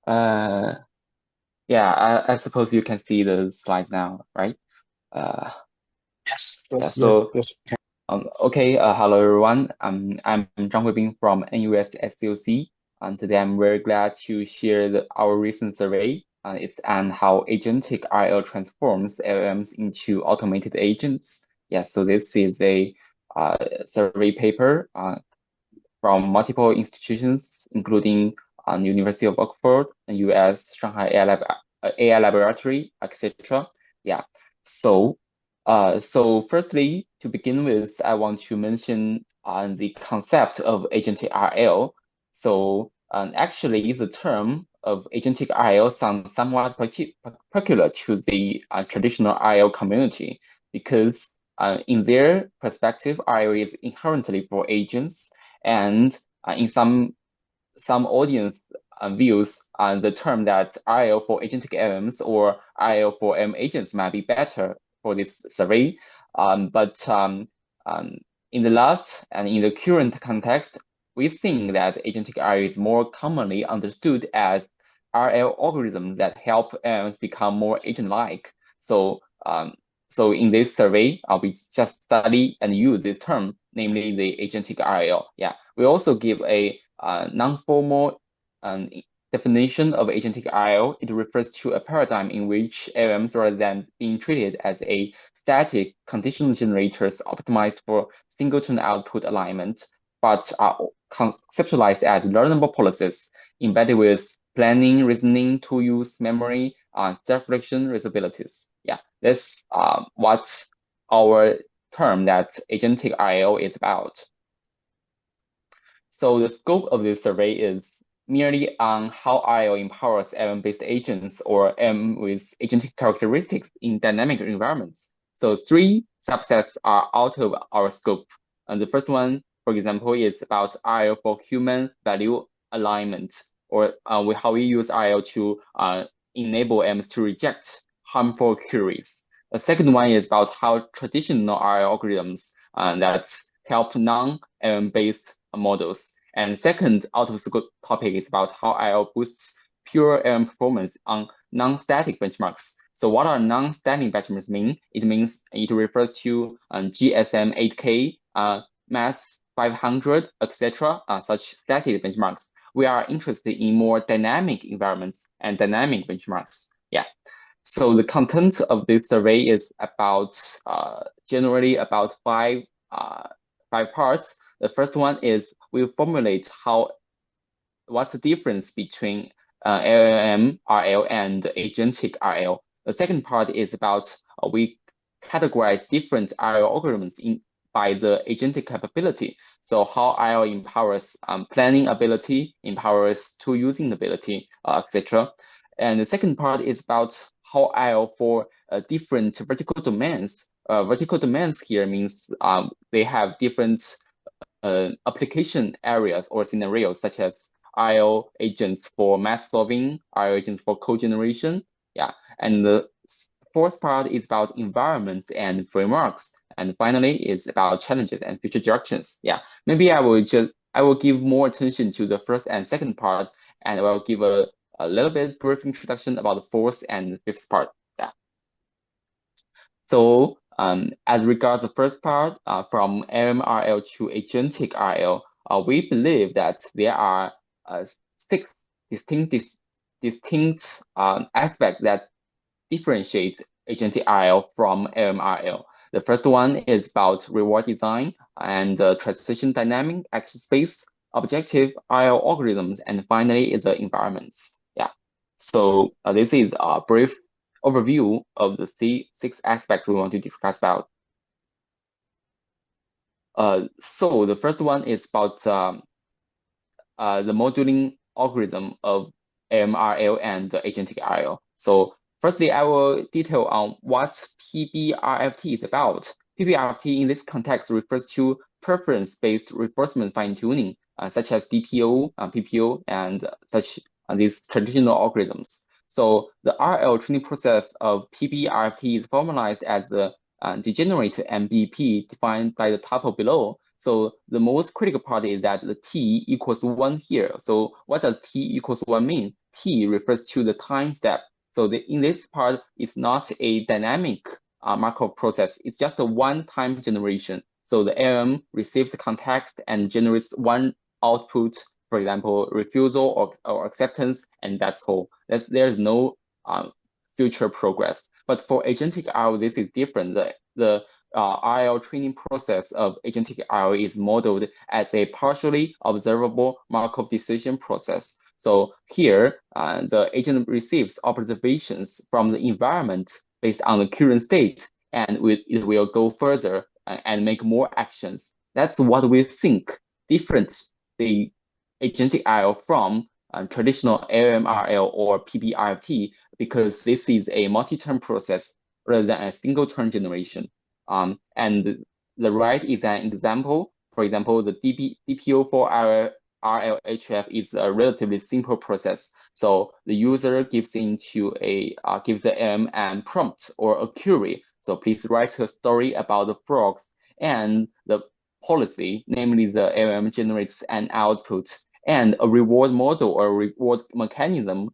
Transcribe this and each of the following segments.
Uh, yeah, I suppose you can see the slides now, right? Uh, Yes, yeah, yes, yes, so yes. Okay. okay, hello everyone. I'm Zhang Guibin from NUS SCOC, and today I'm very glad to share our recent survey. It's on how agentic RL transforms LLMs into automated agents. Yeah, so this is a survey paper from multiple institutions, including University of Oxford, US, Shanghai AI Laboratory, etc. Yeah. So, so firstly, to begin with, I want to mention the concept of agentic RL. So, actually, the term of agentic RL sounds somewhat peculiar to the traditional RL community because, in their perspective, RL is inherently for agents, and in some audience views, the term that RL for agentic LMs or RL for M agents might be better for this survey. But in the last and in the current context, we think that agentic RL is more commonly understood as RL algorithms that help LMs become more agent-like. So in this survey, we just study and use this term, namely the agentic RL. Yeah, we also give a non-formal definition of agentic RL. It refers to a paradigm in which LMs, rather than being treated as a static conditional generators optimized for singleton output alignment, but are conceptualized as learnable policies embedded with planning, reasoning, tool use, memory, self-reflection, reusabilities. Yeah, that's what our term that agentic RL is about. So the scope of this survey is merely on how RL empowers LM-based agents or M with agentic characteristics in dynamic environments. So three subsets are out of our scope. And the first one, for example, is about RL for human value alignment, or how we use RL to enable Ms to reject harmful queries. The second one is about how traditional RL algorithms that help non-LM-based models. And second out of scope topic is about how IL boosts pure LM performance on non-static benchmarks. So what are non-static benchmarks mean? It means it refers to GSM 8K, Mass 500, etc., such static benchmarks. We are interested in more dynamic environments and dynamic benchmarks. Yeah. So the content of this survey is about generally about five parts. The first one is we formulate what's the difference between LLM RL and agentic RL. The second part is about we categorize different RL algorithms by the agentic capability. So how RL empowers planning ability, empowers tool using ability, etc. And the second part is about how RL for different vertical domains. Vertical domains here means they have different application areas or scenarios, such as RL agents for math solving, RL agents for code generation. Yeah, and the fourth part is about environments and frameworks. And finally, is about challenges and future directions. Yeah, maybe I will give more attention to the first and second part, and I will give a little bit brief introduction about the fourth and fifth part. Yeah. So as regards the first part, from MRL to agentic RL, we believe that there are six distinct aspects that differentiate agentic RL from MRL. The first one is about reward design and transition dynamic, action space, objective RL algorithms, and finally is the environments. Yeah. So this is a brief overview of the six aspects we want to discuss about. So the first one is about the modeling algorithm of MRL and agentic RL. So firstly, I will detail on what PBRFT is about. PBRFT in this context refers to preference-based reinforcement fine-tuning, such as DPO, PPO, and such these traditional algorithms. So the RL training process of PBRFT is formalized as the degenerate MBP defined by the tuple below. So the most critical part is that the t equals 1 here. So what does t equals 1 mean? T refers to the time step. So in this part, it's not a dynamic Markov process. It's just a one-time generation. So the LLM receives the context and generates one output, for example, refusal or acceptance, and that's all. There's no future progress. But for Agentic RL, this is different. The RL training process of Agentic RL is modeled as a partially observable Markov decision process. So here, the agent receives observations from the environment based on the current state, and it will go further and make more actions. That's what we think different the Agentic RL from traditional LMRL or PBRT, because this is a multi-turn process rather than a single turn generation. And the right is an example. For example, the DPO for our RLHF is a relatively simple process. So the user gives the LM and prompt or a query. So please write a story about the frogs, and the policy, namely the LM generates an output, and a reward model or reward mechanism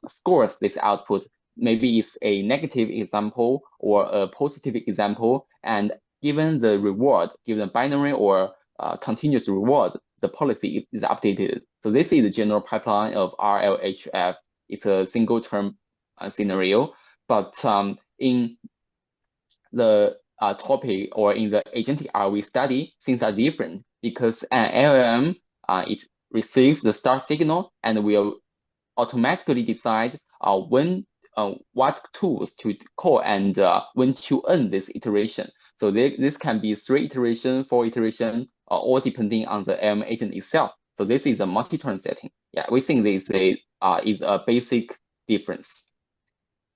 scores this output. Maybe it's a negative example or a positive example, and given the reward, given the binary or continuous reward, the policy is updated. So this is the general pipeline of RLHF. It's a single term scenario, but in the topic or in the agentic RL we study, things are different, because an LLM it receives the start signal and will automatically decide what tools to call and when to end this iteration. So this can be 3 iteration, 4 iteration, all depending on the LM agent itself. So this is a multi-turn setting. Yeah, we think this is a basic difference.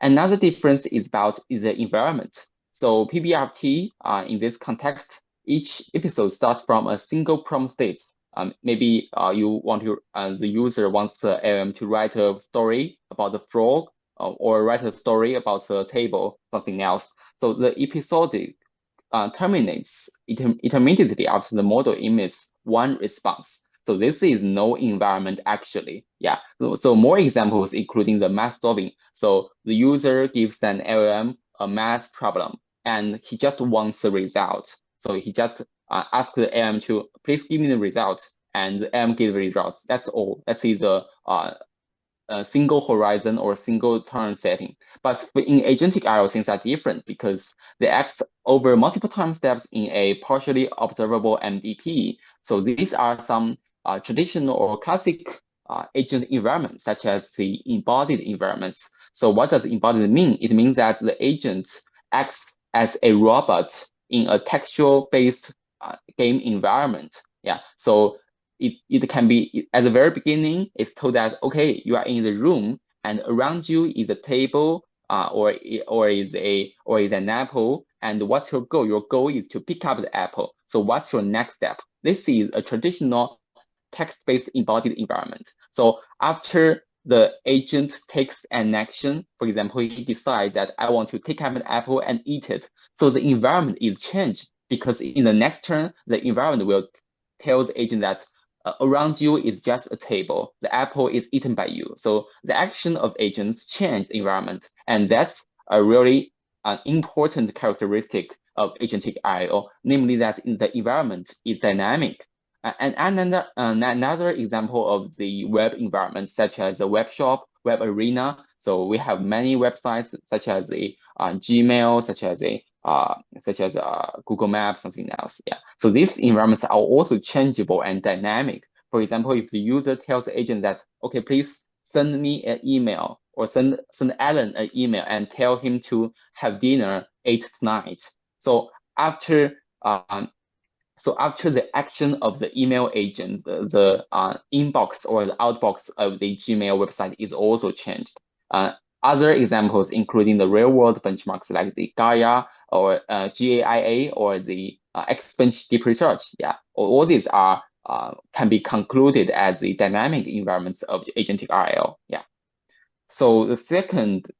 Another difference is about the environment. So PBRT, in this context, each episode starts from a single prompt state. Maybe you want to, the user wants the LM to write a story about the frog, or write a story about the table, something else. So the episodic terminates intermittently after the model emits one response. So this is no environment actually. Yeah. So more examples, including the math solving. So the user gives an LM a math problem, and he just wants the result. So he just asks the LM to please give me the result, and the LM gives the results. That's all. That is a single horizon or single turn setting. But in agentic RL, things are different because they act over multiple time steps in a partially observable MDP. So these are some traditional or classic agent environments, such as the embodied environments. So what does embodied mean? It means that the agent acts as a robot in a textual-based game environment. Yeah. So it can be, at the very beginning, it's told that, okay, you are in the room and around you is a table or is an apple, and what's your goal? Your goal is to pick up the apple. So what's your next step? This is a traditional text-based embodied environment. So after the agent takes an action, for example, he decides that I want to take up an apple and eat it. So the environment is changed, because in the next turn, the environment will tell the agent that around you is just a table. The apple is eaten by you. So the action of agents change the environment. And that's a really important characteristic of agentic RL, namely that the environment is dynamic. And another example of the web environment, such as the web shop, web arena. So we have many websites, such as a Gmail, such as Google Maps, something else. Yeah. So these environments are also changeable and dynamic. For example, if the user tells the agent that, okay, please send me an email, or send Alan an email and tell him to have dinner 8 tonight. So after the action of the email agent, the inbox or the outbox of the Gmail website is also changed. Other examples, including the real-world benchmarks like the Gaia or GAIA or the Xbench Deep Research. Yeah, all these are can be concluded as the dynamic environments of agentic RL. Yeah. So the second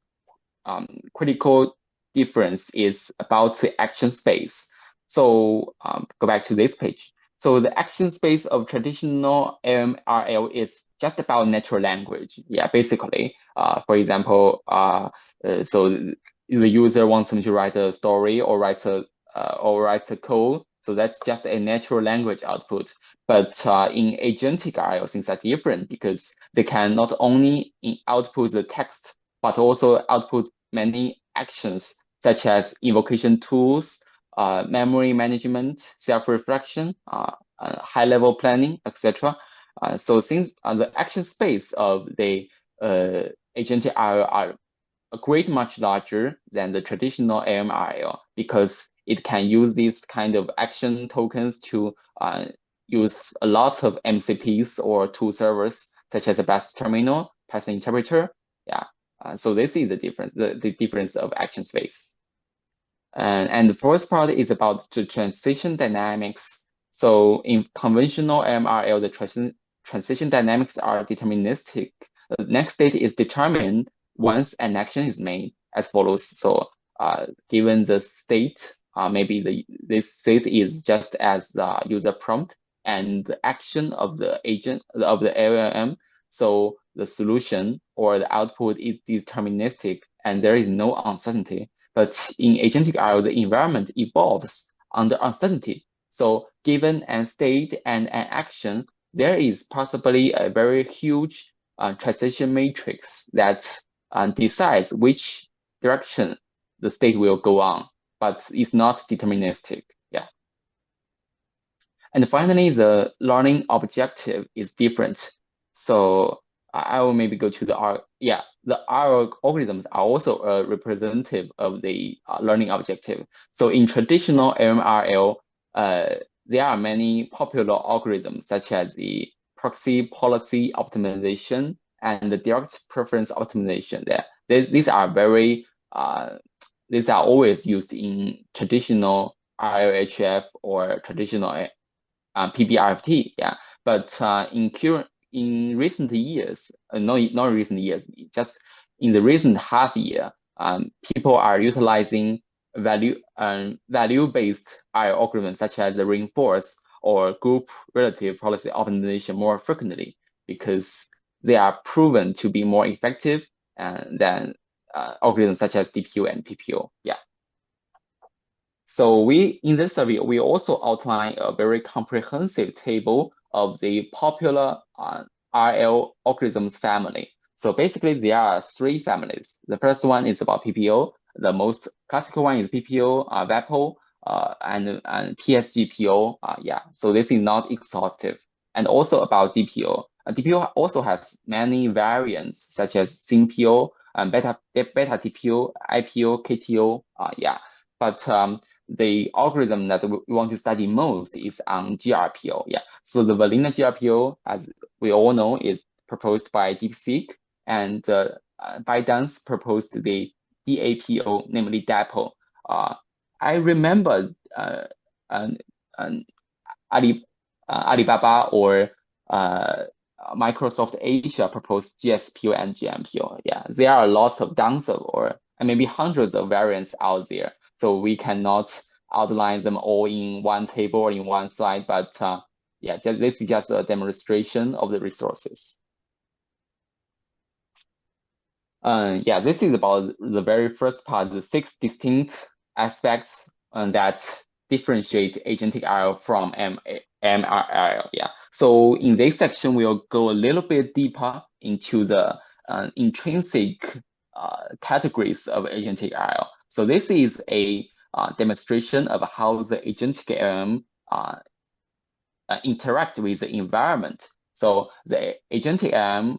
critical difference is about the action space. So go back to this page. So the action space of traditional MRL is just about natural language. Yeah, basically, for example, so the user wants them to write a story or write a code. So that's just a natural language output. But in agentic RL, things are different because they can not only output the text, but also output many actions such as invocation tools, memory management, self-reflection, high-level planning, etc. So since the action space of the agentic RL are a great much larger than the traditional AMRL because it can use these kind of action tokens to use a lot of MCPs or tool servers, such as a bus terminal, Python interpreter. Yeah. So this is the difference, the difference of action space. And the first part is about the transition dynamics. So in conventional MRL, the transition dynamics are deterministic. The next state is determined once an action is made as follows. So given the state, maybe this state is just as the user prompt and the action of the agent of the LLM. So the solution or the output is deterministic and there is no uncertainty. But in agentic RL, the environment evolves under uncertainty. So given an state and an action, there is possibly a very huge transition matrix that decides which direction the state will go on, but it's not deterministic. Yeah. And finally, the learning objective is different. So I will maybe go to the R. Yeah, the R algorithms are also a representative of the learning objective. So in traditional MRL, there are many popular algorithms such as the proxy policy optimization and the direct preference optimization. These are very these are always used in traditional RLHF or traditional PBRFT. Yeah, but in recent years, not recent years, just in the recent half year, people are utilizing value-based RL algorithms such as the reinforce or group relative policy optimization more frequently because they are proven to be more effective than algorithms such as DPO and PPO. Yeah. So in this survey, we also outline a very comprehensive table of the popular RL algorithms family. So basically, there are three families. The first one is about PPO. The most classical one is PPO, VAPO, and PSGPO. Yeah, so this is not exhaustive. And also about DPO. DPO also has many variants, such as SynPO, beta DPO, IPO, KTO. Yeah, but the algorithm that we want to study most is on GRPO. Yeah, so the vanilla GRPO, as we all know, is proposed by DeepSeek, and ByteDance proposed the DAPO, namely DAPO. I remember Alibaba or Microsoft Asia proposed GSPO and GMPO. Yeah, there are lots of dozens or maybe hundreds of variants out there. So we cannot outline them all in one table or in one slide, but yeah, this is just a demonstration of the resources. Yeah, this is about the very first part, the 6 distinct aspects that differentiate agentic RL from MRL. Yeah. So in this section, we'll go a little bit deeper into the intrinsic categories of agentic RL. So this is a demonstration of how the agentic LM interact with the environment. So the agentic LM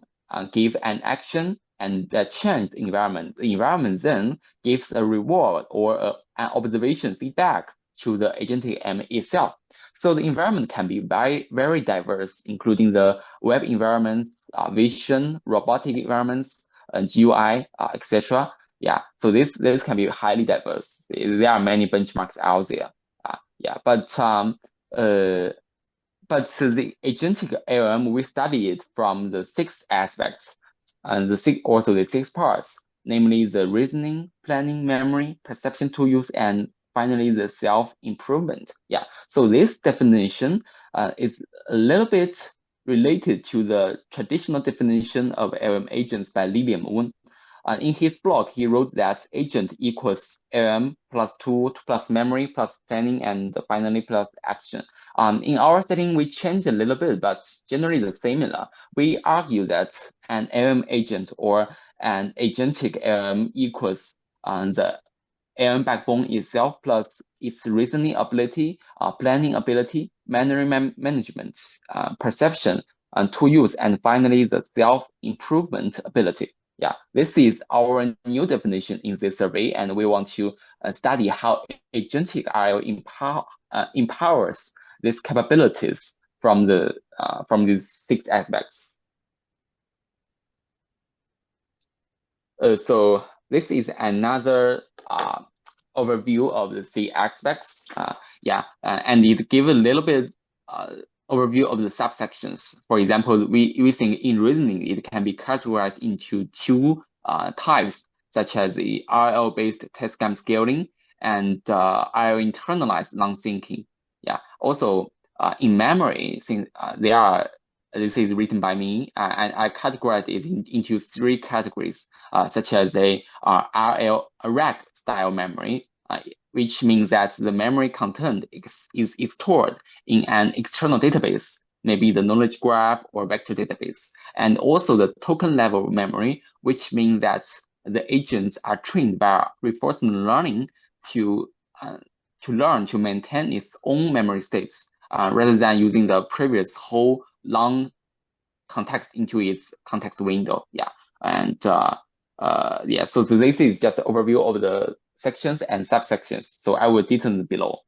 give an action and change the environment. The environment then gives a reward or an observation feedback to the agentic LM itself. So the environment can be very diverse, including the web environments, vision, robotic environments, GUI, etc. Yeah, so this can be highly diverse. There are many benchmarks out there. Yeah, but the agentic LM, we study it from the 6 aspects and the 6 parts, namely the reasoning, planning, memory, perception tool use, and finally the self-improvement. Yeah, so this definition is a little bit related to the traditional definition of LLM agents by Lilian Wen. In his blog, he wrote that agent equals LLM plus tool plus memory plus planning and finally plus action. In our setting, we change a little bit, but generally the similar. We argue that an LLM agent or an agentic LLM equals the LLM backbone itself plus its reasoning ability, planning ability, memory management, perception, and tool use, and finally the self-improvement ability. Yeah, this is our new definition in this survey, and we want to study how agentic RL empowers these capabilities from these 6 aspects. So this is another overview of the 3 aspects. And it gives a little bit overview of the subsections. For example, we think in reasoning, it can be categorized into 2 types, such as the RL-based test game scaling and RL internalized non-thinking. Yeah. Also, in memory, since this is written by me, and I categorize it into 3 categories, such as a RL rack style memory, which means that the memory content is stored in an external database, maybe the knowledge graph or vector database, and also the token level memory, which means that the agents are trained by reinforcement learning to learn to maintain its own memory states, rather than using the previous whole long context into its context window. Yeah, and so this is just an overview of the sections and subsections. So I will detail below.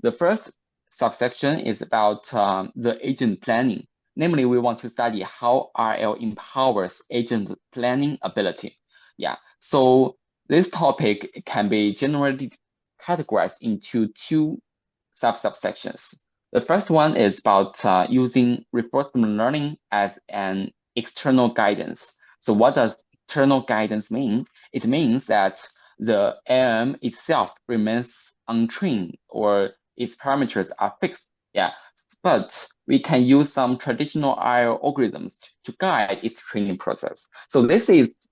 The first subsection is about the agent planning. Namely, we want to study how RL empowers agent planning ability. Yeah, so this topic can be generally categorized into 2 subsections. The first one is about using reinforcement learning as an external guidance. So what does external guidance mean? It means that the LLM itself remains untrained or its parameters are fixed. Yeah, but we can use some traditional RL algorithms to guide its training process. So this is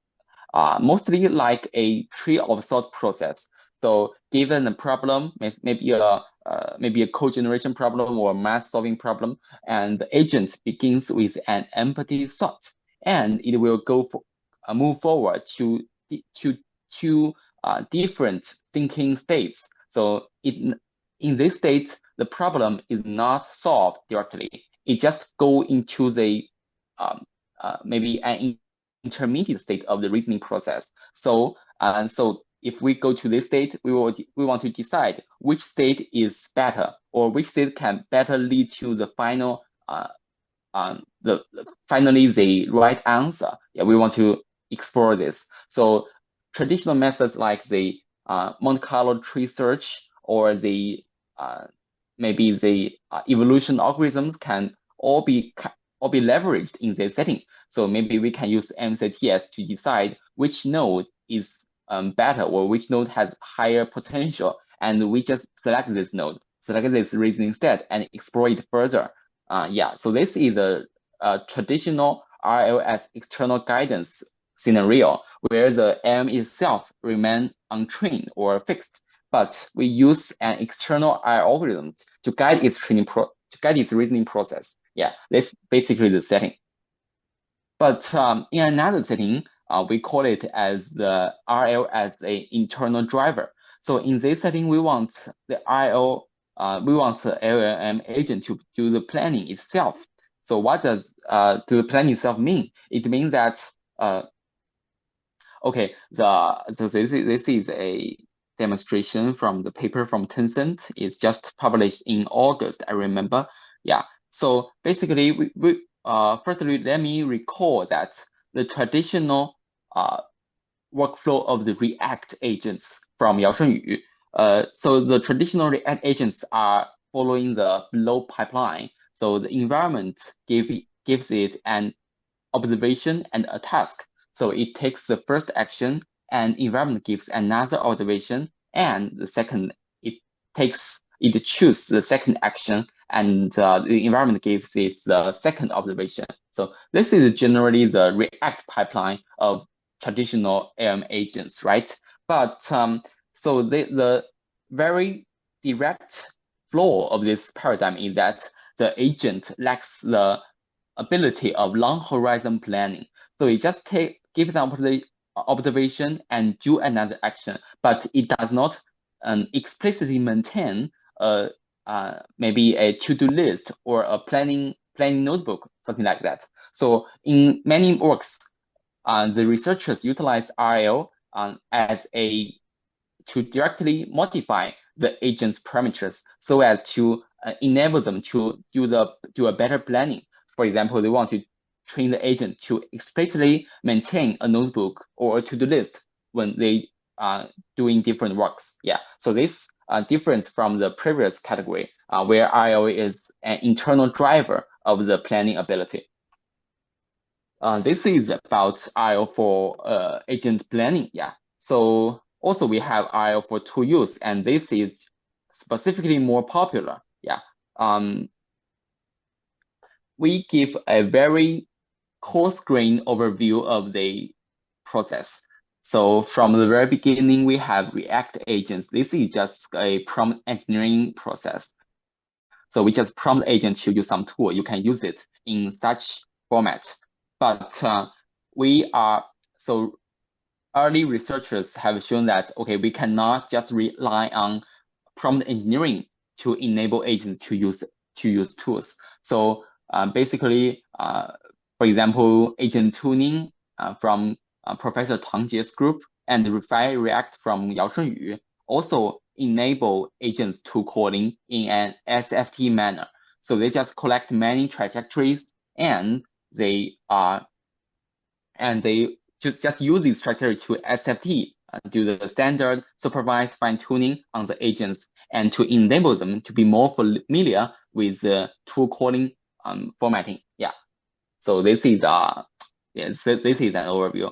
mostly like a tree of thought process. So given a problem, maybe a code generation problem or math solving problem, and the agent begins with an empty thought, and it will move forward to different thinking states. So in this state, the problem is not solved directly. It just go into the maybe an intermediate state of the reasoning process. So if we go to this state, we want to decide which state is better or which state can better lead to the final finally the right answer. Yeah, we want to explore this. So traditional methods like the Monte Carlo tree search or the maybe the evolution algorithms can all be leveraged in this setting. So maybe we can use MCTS to decide which node is better or which node has higher potential, and we just select this node, select this reasoning state, and explore it further. So this is a traditional RLS external guidance scenario where the M itself remain untrained or fixed, but we use an external RL algorithm to guide its reasoning process. Yeah, that's basically the setting. But in another setting, we call it as the RL as an internal driver. So in this setting, we want the LLM agent to do the planning itself. So what does do the planning itself mean? It means that this is a demonstration from the paper from Tencent. It's just published in August, I remember. Yeah. So basically, firstly, let me recall that the traditional workflow of the React agents from Yao Shengyu. So the traditional React agents are following the below pipeline. So the environment gives it an observation and a task. So it takes the first action, and environment gives another observation, and the second, it takes it chooses the second action, and the environment gives this second observation. So this is generally the React pipeline of traditional LM agents, right? But so the very direct flaw of this paradigm is that the agent lacks the ability of long horizon planning. So it just gives an observation and do another action, but it does not explicitly maintain maybe a to-do list or a planning notebook, something like that. So in many works, the researchers utilize RL as to directly modify the agent's parameters so as to enable them to do a better planning. For example, they want to train the agent to explicitly maintain a notebook or a to-do list when they are doing different works. Yeah, so this difference from the previous category where RL is an internal driver of the planning ability. This is about RL for agent planning. Yeah. So also we have RL for tool use, and this is specifically more popular. Yeah. We give a very coarse-grained overview of the process. So from the very beginning, we have React agents. This is just a prompt engineering process. So we just prompt the agent to use some tool. You can use it in such format. But so early researchers have shown that, okay, we cannot just rely on prompt engineering to enable agents to use tools. So basically, for example, agent tuning from Professor Tang Jie's group and Refine React from Yao Shunyu also enable agents to calling in an SFT manner. So they just collect many trajectories and they just use this trajectory to SFT, do the standard supervised fine tuning on the agents, and to enable them to be more familiar with the tool calling formatting. Yeah. So this is this is an overview.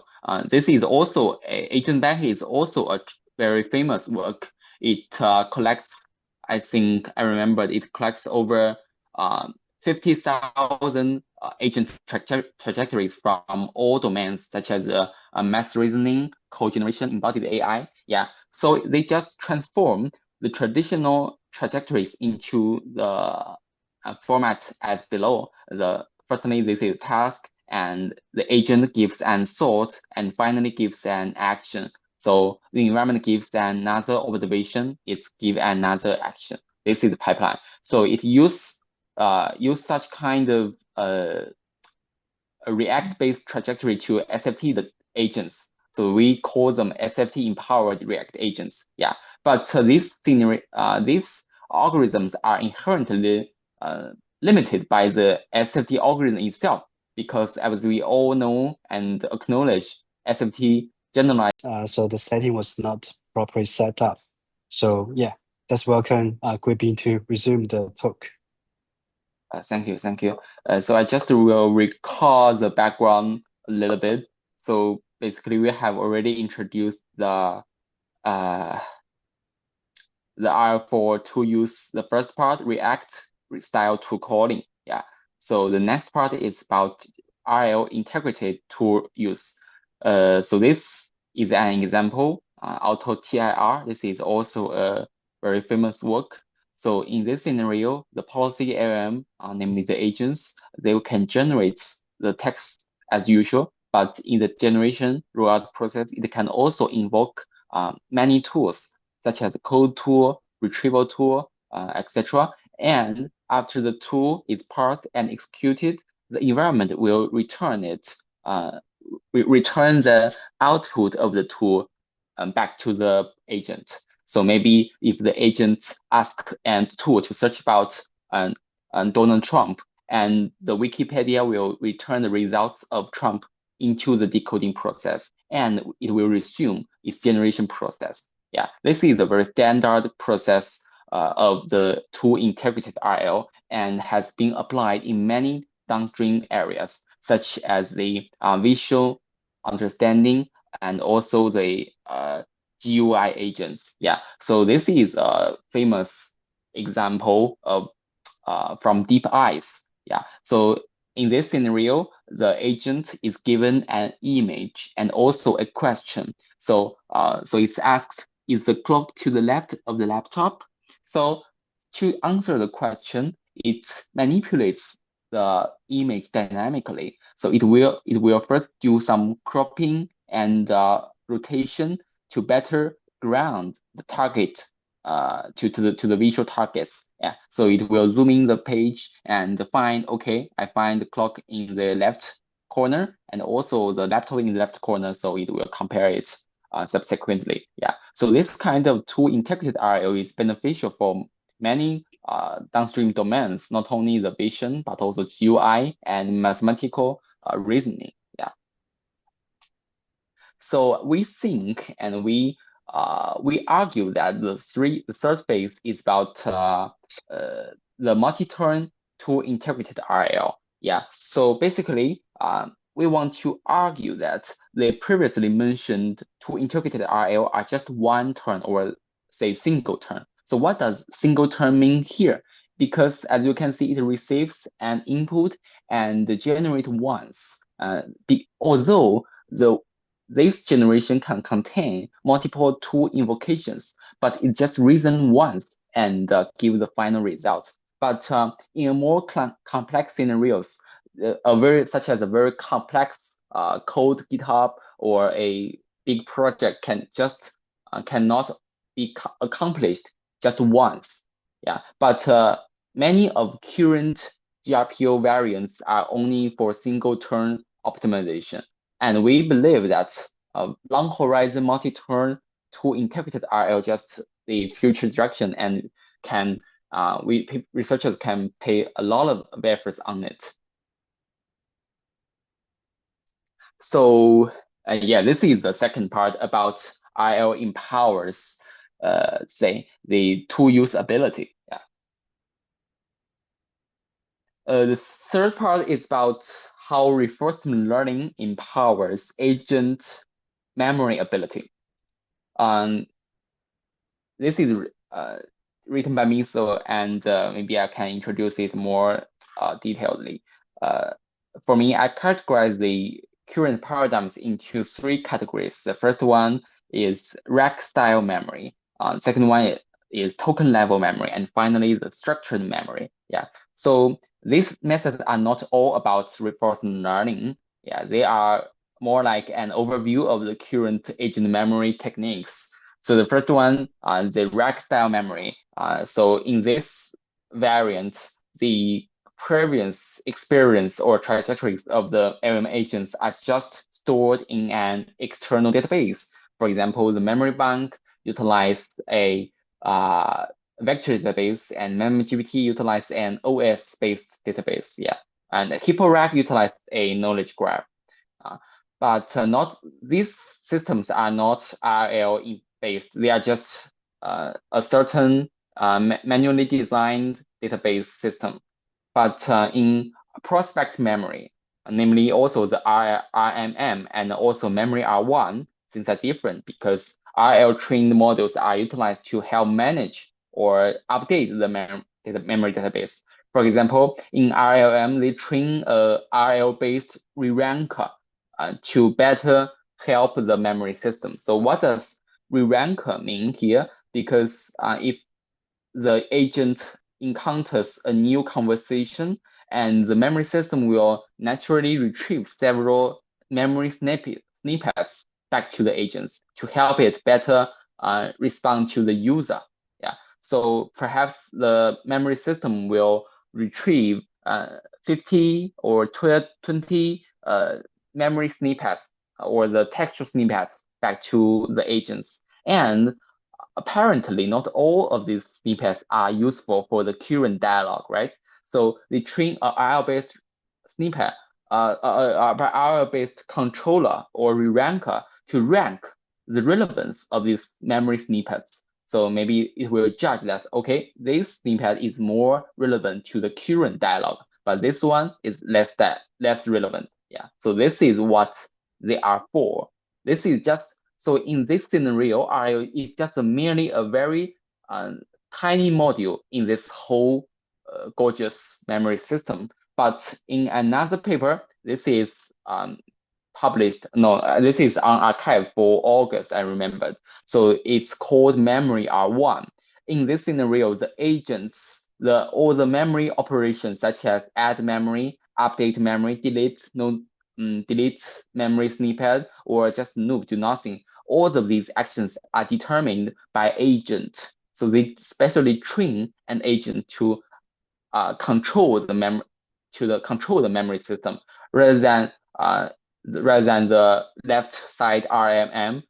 This is also AgentBank is also a very famous work. It collects, I think I remembered, it collects over 50,000 agent trajectories from all domains such as math reasoning, code generation, embodied AI. Yeah, so they just transform the traditional trajectories into the format as below. Firstly, this is task, and the agent gives an thought, and finally gives an action. So the environment gives another observation, it's give another action. This is the pipeline. So it use such kind of a React-based trajectory to SFT the agents. So we call them SFT empowered React agents. Yeah, but these algorithms are inherently limited by the SFT algorithm itself, because as we all know and acknowledge, SFT generalized. So the setting was not properly set up. So yeah, let's welcome Guibin to resume the talk. Thank you. So I just will recall the background a little bit. So basically, we have already introduced the R4 tool use. The first part, React style tool calling. Yeah. So the next part is about RL integrated tool use. So this is an example. Auto TIR. This is also a very famous work. So in this scenario, the policy LM, namely the agents, they can generate the text as usual, but in the generation rollout process, it can also invoke many tools such as code tool, retrieval tool, etc. And after the tool is parsed and executed, the environment will return it, return the output of the tool back to the agent. So maybe if the agent asks and tool to search about Donald Trump, and the Wikipedia will return the results of Trump into the decoding process, and it will resume its generation process. Yeah, this is a very standard process of the tool integrated RL and has been applied in many downstream areas, such as the visual understanding and also the GUI agents. Yeah, so this is a famous example of from deep eyes. Yeah. So in this scenario, the agent is given an image and also a question. So so it's asked, is the clock to the left of the laptop? So to answer the question, it manipulates the image dynamically. So it will first do some cropping and rotation to better ground the target to the visual targets. Yeah. So it will zoom in the page and find, okay, I find the clock in the left corner and also the laptop in the left corner. So it will compare it subsequently. Yeah. So this kind of tool integrated RL is beneficial for many downstream domains, not only the vision, but also GUI and mathematical reasoning. Yeah. So we think and we argue that the third phase is about the multi-turn tool integrated RL. Yeah. So basically, we want to argue that the previously mentioned tool integrated RL are just one turn or say single turn. So what does single turn mean here? Because as you can see, it receives an input and generate once. Although this generation can contain multiple tool invocations, but it just reason once and give the final result. But in a more complex scenarios, such as a very complex code GitHub or a big project cannot be accomplished just once. Yeah, but many of current GRPO variants are only for single turn optimization. And we believe that long horizon multi-turn tool integrated RL just the future direction and can researchers can pay a lot of efforts on it. So yeah, this is the second part about RL empowers say the tool usability. Yeah. The third part is about how reinforcement learning empowers agent memory ability. This is written by me, so and maybe I can introduce it more detailedly. For me, I categorize the current paradigms into three categories. The first one is rack style memory. Second one is token level memory, and finally the structured memory. Yeah. So these methods are not all about reinforcement learning. Yeah, they are more like an overview of the current agent memory techniques. So the first one, the rack style memory. So in this variant, the previous experience or trajectories of the LM agents are just stored in an external database. For example, the memory bank utilized a vector database, and MemGPT utilized an OS-based database. Yeah, and HippoRack utilized a knowledge graph. But not these systems are not RL based. They are just a certain manually designed database system. But in prospect memory, namely also the RMM and also memory R1, things are different because RL trained models are utilized to help manage or update the memory database. For example, in RLM, they train a RL-based re-ranker to better help the memory system. So what does re-ranker mean here? Because if the agent encounters a new conversation, and the memory system will naturally retrieve several memory snippets back to the agents to help it better respond to the user. Yeah. So perhaps the memory system will retrieve 50 or 20 memory snippets or the textual snippets back to the agents. And apparently, not all of these snippets are useful for the current dialogue, right? So they train a RL-based snippet, RL-based controller or re-ranker to rank the relevance of these memory snippets. So maybe it will judge that, okay, this snippet is more relevant to the current dialogue, but this one is less relevant. Yeah. So this is what they are for. This is just so in this scenario, RL is just merely a very tiny module in this whole gorgeous memory system. But in another paper, this is published, no, this is on arXiv for August, I remembered. So it's called memory R1. In this scenario, the agents, all the memory operations such as add memory, update memory, delete, no, delete memory snippet, or just noob, do nothing. All of these actions are determined by agent. So they specially train an agent to control the memory system rather than the left side RMM,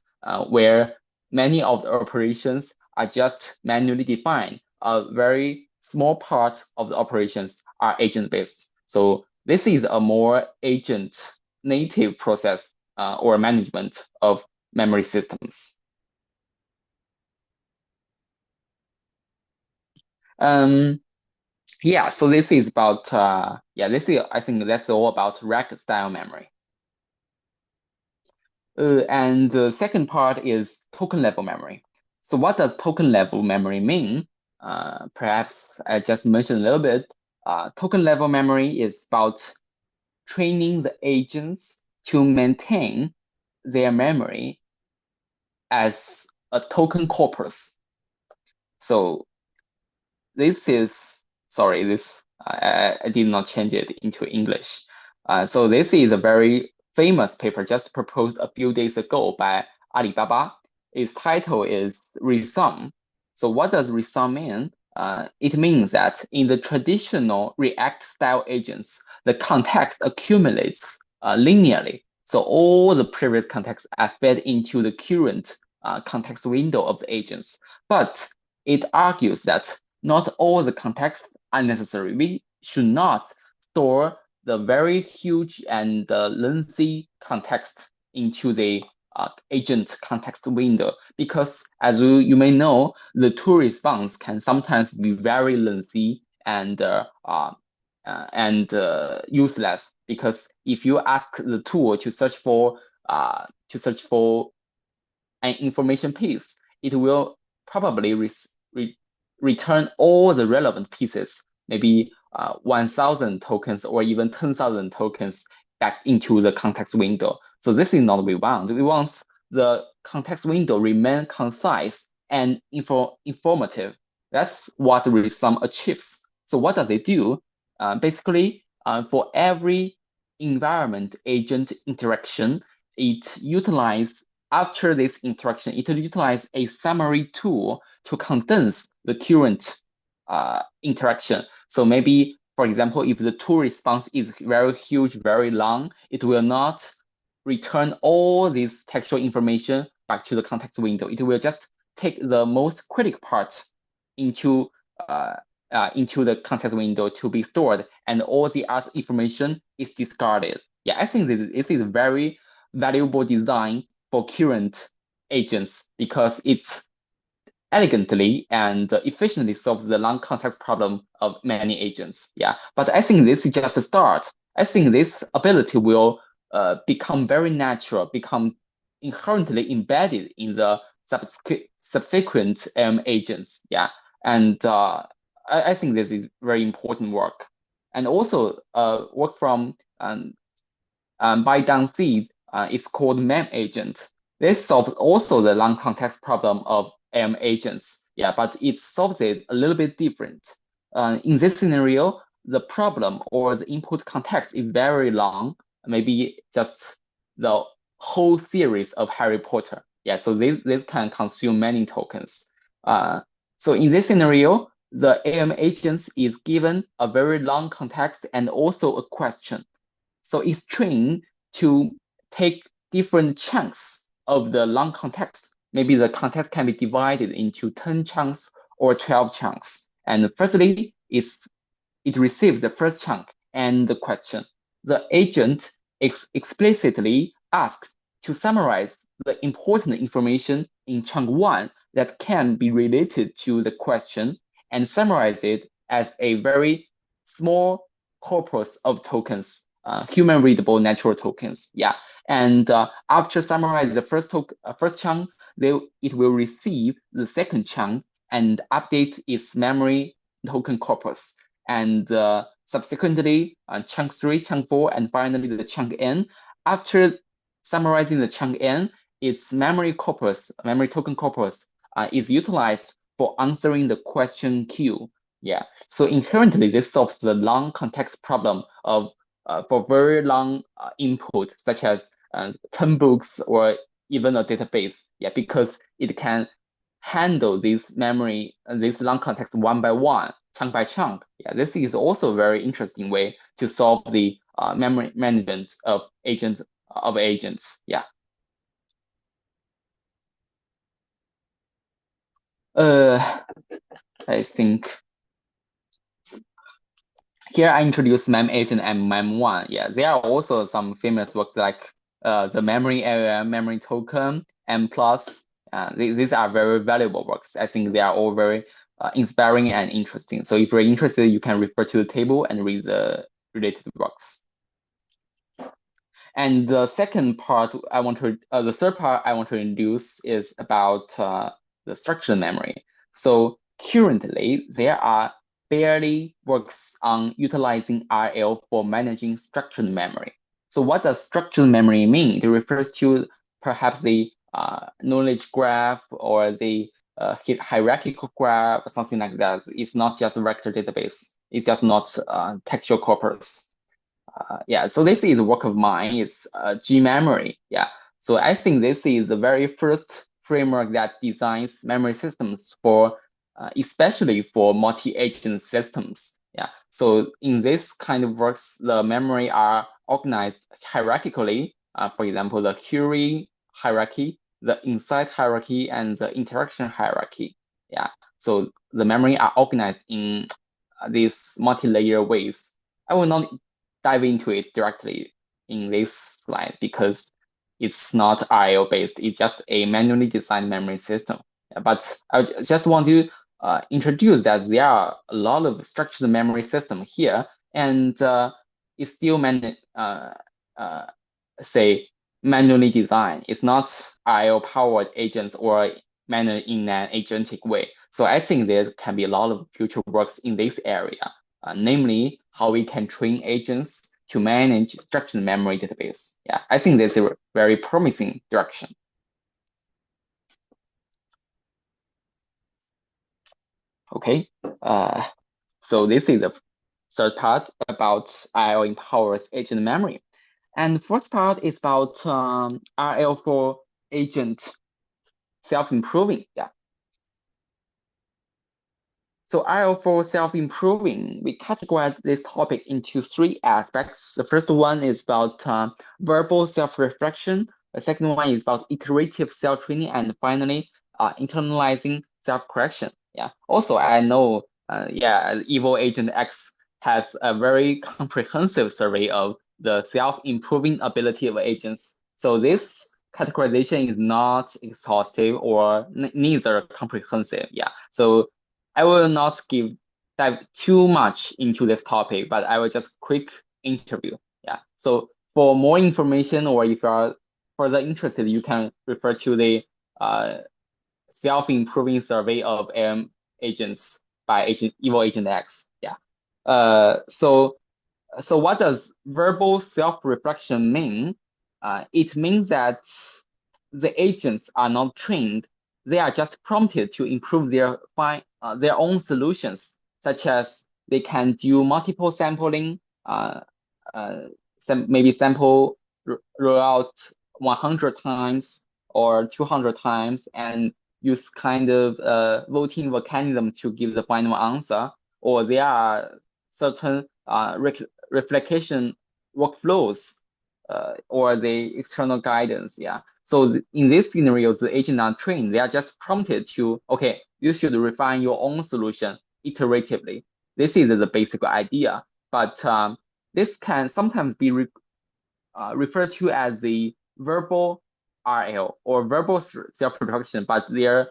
where many of the operations are just manually defined. A very small part of the operations are agent-based. So this is a more agent-native process or management of memory systems. Yeah, so this is about, I think that's all about rack style memory. And the second part is token level memory. So what does token level memory mean? Perhaps I just mentioned a little bit. Token level memory is about training the agents to maintain their memory as a token corpus. So this is, sorry, I did not change it into English. So this is a very famous paper just proposed a few days ago by Alibaba. Its title is resum. So what does resum mean? It means that in the traditional React style agents, the context accumulates linearly. So all the previous contexts are fed into the current context window of the agents. But it argues that not all the contexts are necessary. We should not store the very huge and lengthy context into the agent context window, because as you may know, the tool response can sometimes be very lengthy and useless, because if you ask the tool to search for an information piece, it will probably return all the relevant pieces, maybe 1,000 tokens or even 10,000 tokens back into the context window. So this is not what we want. We want the context window remain concise and informative. That's what resum achieves. So what does it do? Basically, for every environment agent interaction, after this interaction, it utilizes a summary tool to condense the current interaction. So maybe, for example, if the tool response is very huge, very long, it will not return all this textual information back to the context window. It will just take the most critical part into the context window to be stored, and all the other information is discarded. Yeah, I think this is a very valuable design for current agents, because it's elegantly and efficiently solves the long context problem of many agents. Yeah, but I think this is just a start. I think this ability will become very natural, become inherently embedded in the subsequent agents. Yeah, and I think this is very important work. And also work from by Dancy, it's called MEM agent. This solves also the long context problem of agents. Yeah, but it solves it a little bit different. In this scenario, the problem or the input context is very long, maybe just the whole series of Harry Potter. Yeah, so this can consume many tokens. So in this scenario, the AM agents is given a very long context and also a question. So it's trained to take different chunks of the long context. Maybe the context can be divided into 10 chunks or 12 chunks. And firstly, it receives the first chunk and the question. The agent explicitly asks to summarize the important information in chunk 1 that can be related to the question, and summarize it as a very small corpus of tokens, human readable natural tokens. Yeah, and after summarizing the first chunk, it will receive the second chunk and update its memory token corpus. And subsequently, chunk 3, chunk 4, and finally the chunk n. After summarizing the chunk n, its memory token corpus is utilized for answering the question Q. Yeah, so inherently, this solves the long context problem of for very long input, such as 10 books or even a database. Yeah, because it can handle this long context one by one, chunk by chunk. Yeah, this is also a very interesting way to solve the memory management of agents. Yeah. I think here I introduce mem agent and mem1. Yeah, there are also some famous works like the memory area, memory token, M plus. These are very valuable works. I think they are all very inspiring and interesting. So if you're interested, you can refer to the table and read the related works. And the third part I want to introduce is about the structured memory. So currently, there are barely works on utilizing RL for managing structured memory. So what does structured memory mean? It refers to perhaps the knowledge graph or the hierarchical graph, something like that. It's not just a vector database. It's just not textual corpus. Yeah, so this is a work of mine. It's G memory. Yeah, so I think this is the very first framework that designs memory systems for, especially for multi-agent systems. Yeah, so in this kind of works, the memory are organized hierarchically. For example, the query hierarchy, the insight hierarchy, and the interaction hierarchy. Yeah, so the memory are organized in these multi-layer ways. I will not dive into it directly in this slide because it's not IO based. It's just a manually designed memory system. But I just want to introduce that there are a lot of structured memory system here, and it's still say manually designed. It's not IO powered agents or managed in an agentic way. So I think there can be a lot of future works in this area, namely how we can train agents to manage structured memory database. Yeah, I think that's a very promising direction. Okay, so this is the third part about RL empowers agent memory. And the first part is about RL for agent self-improving. Yeah. So RL for self-improving, we categorize this topic into three aspects. The first one is about verbal self-reflection. The second one is about iterative self-training, and finally, internalizing self-correction. Yeah. Also, I know, EvoAgentX has a very comprehensive survey of the self-improving ability of agents. So this categorization is not exhaustive or neither comprehensive. Yeah. So I will not dive too much into this topic, but I will just quick interview. Yeah. So for more information, or if you are further interested, you can refer to the self-improving survey of AM agents by EvoAgentX. Yeah. So what does verbal self-reflection mean? It means that the agents are not trained. They are just prompted to improve their own solutions, such as they can do multiple sampling, maybe sample roll out 100 times or 200 times, and use kind of voting mechanism to give the final answer. Or there are certain reflection workflows or the external guidance. Yeah. So in these scenarios, the agent are trained. They are just prompted to, okay, you should refine your own solution iteratively. This is the basic idea. But this can sometimes be referred to as the verbal RL or verbal self-production, but their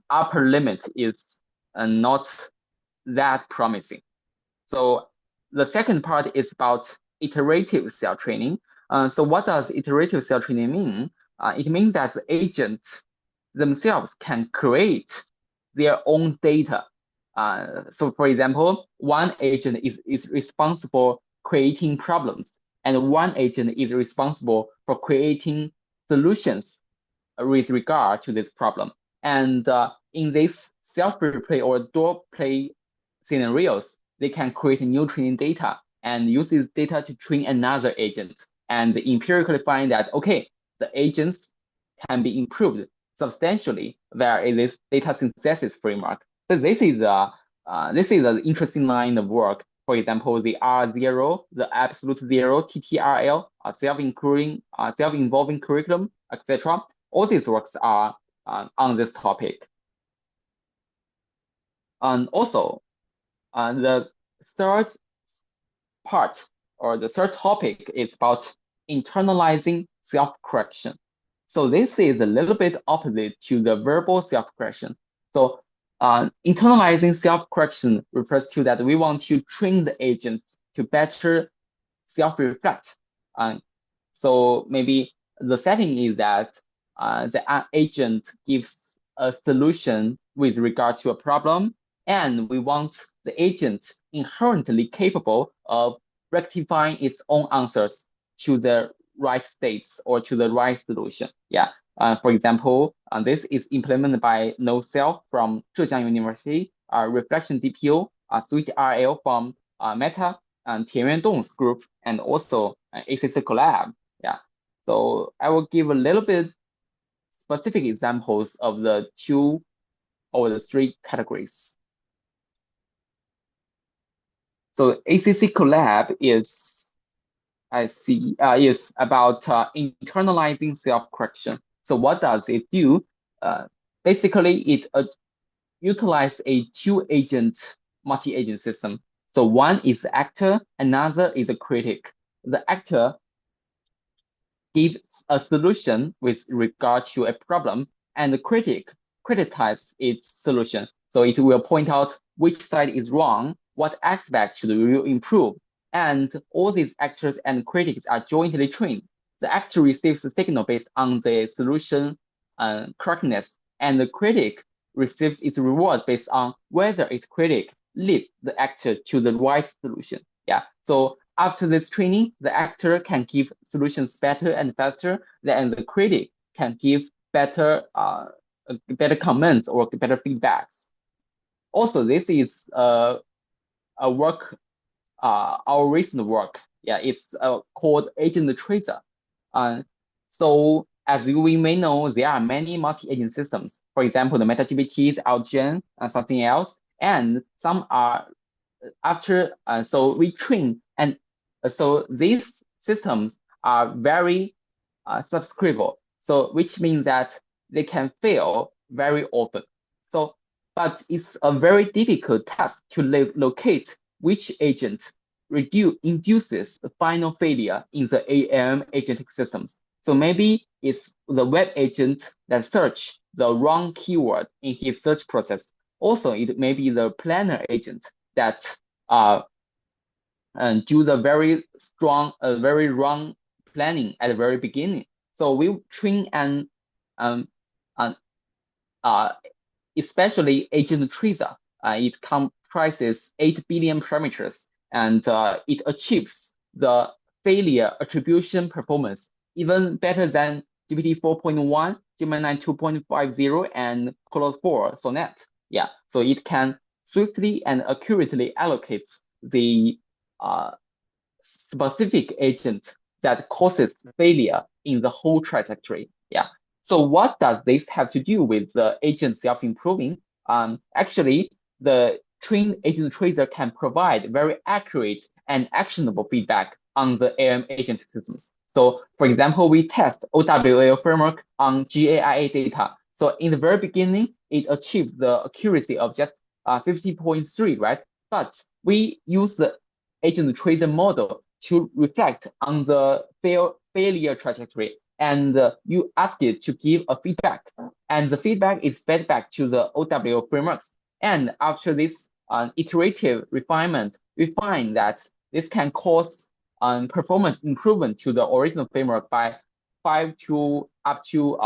upper limit is not that promising. So the second part is about iterative self-training. So what does iterative self-training mean? It means that the agents themselves can create their own data. So for example, one agent is responsible for creating problems, and one agent is responsible for creating solutions with regard to this problem. And in this self-replay or dual play scenarios, they can create new training data and use this data to train another agent, and empirically find that, okay, the agents can be improved substantially via this data synthesis framework. So this is an interesting line of work. For example, the R0, the absolute zero, TTRL, self-involving curriculum, etc. All these works are on this topic. And also, the third part or the third topic is about internalizing self-correction. So this is a little bit opposite to the verbal self-correction. So internalizing self-correction refers to that we want to train the agents to better self-reflect. So maybe the setting is that the agent gives a solution with regard to a problem, and we want the agent inherently capable of rectifying its own answers to the right states or to the right solution. Yeah. For example, this is implemented by No Self from Zhejiang University, Reflection DPO, Sweet RL from Meta, and Tianyuan Dong's group, and also ACC Collab. Yeah. So I will give a little bit specific examples of the two or the three categories. So ACC Collab is, is about internalizing self-correction. So what does it do? Basically, it utilizes a two-agent, multi-agent system. So one is the actor, another is a critic. The actor gives a solution with regard to a problem, and the critic criticizes its solution. So it will point out which side is wrong, what aspect should we improve, and all these actors and critics are jointly trained. The actor receives the signal based on the solution correctness, and the critic receives its reward based on whether its critic leads the actor to the right solution. Yeah. So after this training, the actor can give solutions better and faster, and the critic can give better comments or better feedbacks. Also, this is a work, our recent work. Yeah, it's called Agent Tracer. So as we may know, there are many multi-agent systems. For example, the MetaGPT, Algen, and something else, and some are after. So we train, and so these systems are very subscribable. So which means that they can fail very often. So, but it's a very difficult task to locate which agent induces the final failure in the AM agentic systems. So maybe it's the web agent that search the wrong keyword in his search process. Also, it may be the planner agent that do the very strong, very wrong planning at the very beginning. So we train an especially agent tracer. It comprises 8 billion parameters, and it achieves the failure attribution performance even better than GPT 4.1, Gemini 2.50, and Claude 4 Sonnet. Yeah, so it can swiftly and accurately allocate the specific agent that causes failure in the whole trajectory. Yeah. So what does this have to do with the agent self-improving? Actually, the trained agent tracer can provide very accurate and actionable feedback on the AM agent systems. So for example, we test OWL framework on GAIA data. So in the very beginning, it achieves the accuracy of just 50.3, right? But we use the agent tracer model to reflect on the failure trajectory, and you ask it to give a feedback, and the feedback is fed back to the OWL frameworks. And after this iterative refinement, we find that this can cause performance improvement to the original framework by 5 to up to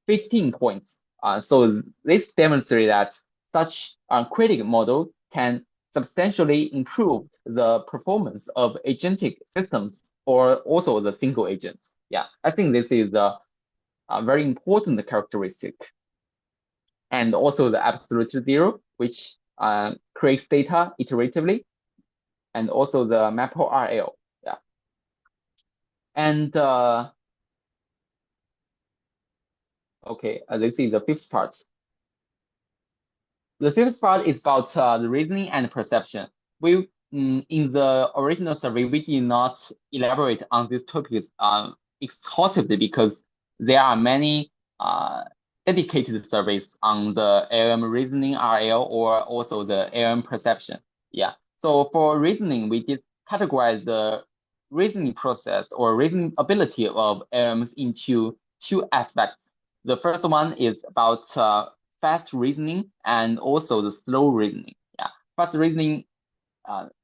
15 points So this demonstrates that such a critic model can substantially improve the performance of agentic systems or also the single agents. Yeah, I think this is a very important characteristic. And also the absolute zero, which creates data iteratively, and also the Maple RL. Yeah. And okay, this is the fifth part. The fifth part is about the reasoning and perception. We in the original survey we did not elaborate on these topics exhaustively because there are many dedicated surveys on the LM reasoning RL or also the LM perception. Yeah. So for reasoning, we did categorize the reasoning process or reasoning ability of LMs into two aspects. The first one is about fast reasoning and also the slow reasoning. Yeah, fast reasoning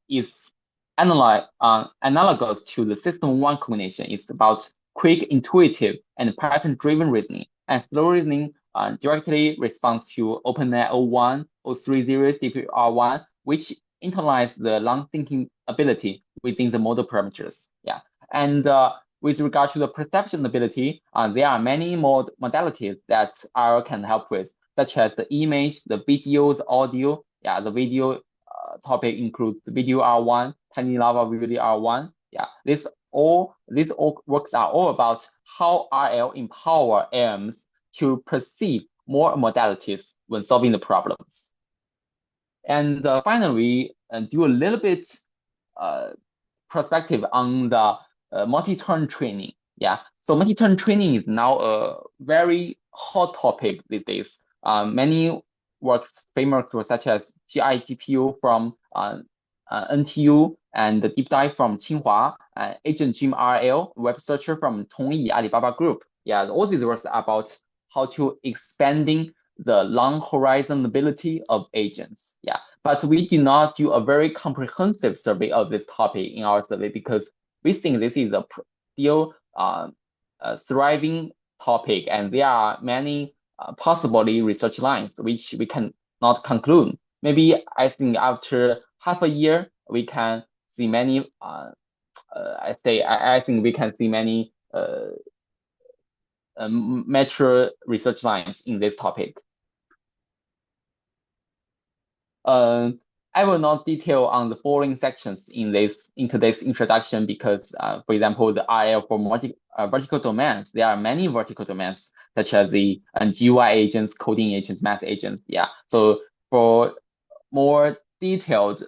is analogous to the system one cognition. It's about quick, intuitive, and pattern-driven reasoning. And slow reasoning directly responds to OpenAI O1, O3 DPR1, which internalize the long thinking ability within the model parameters. Yeah, and with regard to the perception ability, there are many modalities that R can help with, such as the image, the videos, audio. Yeah, the video topic includes video R1, tiny lava video R1. Yeah, these all works are all about how RL empower AMs to perceive more modalities when solving the problems. And finally, do a little bit perspective on the multi-turn training. Yeah, so multi-turn training is now a very hot topic these days. Many frameworks such as GRPO from NTU and the deep dive from Tsinghua, Agentic RL, web searcher from Tongyi Alibaba Group. Yeah, all these works are about how to expanding the long horizon ability of agents. Yeah, but we did not do a very comprehensive survey of this topic in our survey because we think this is a still thriving topic, and there are many possibly research lines which we can not conclude. Maybe I think after half a year we can see many. I think we can see many mature research lines in this topic. I will not detail on the following sections in today's introduction because, for example, the RL for vertical domains, there are many vertical domains such as the GUI agents, coding agents, math agents. Yeah. So for more detailed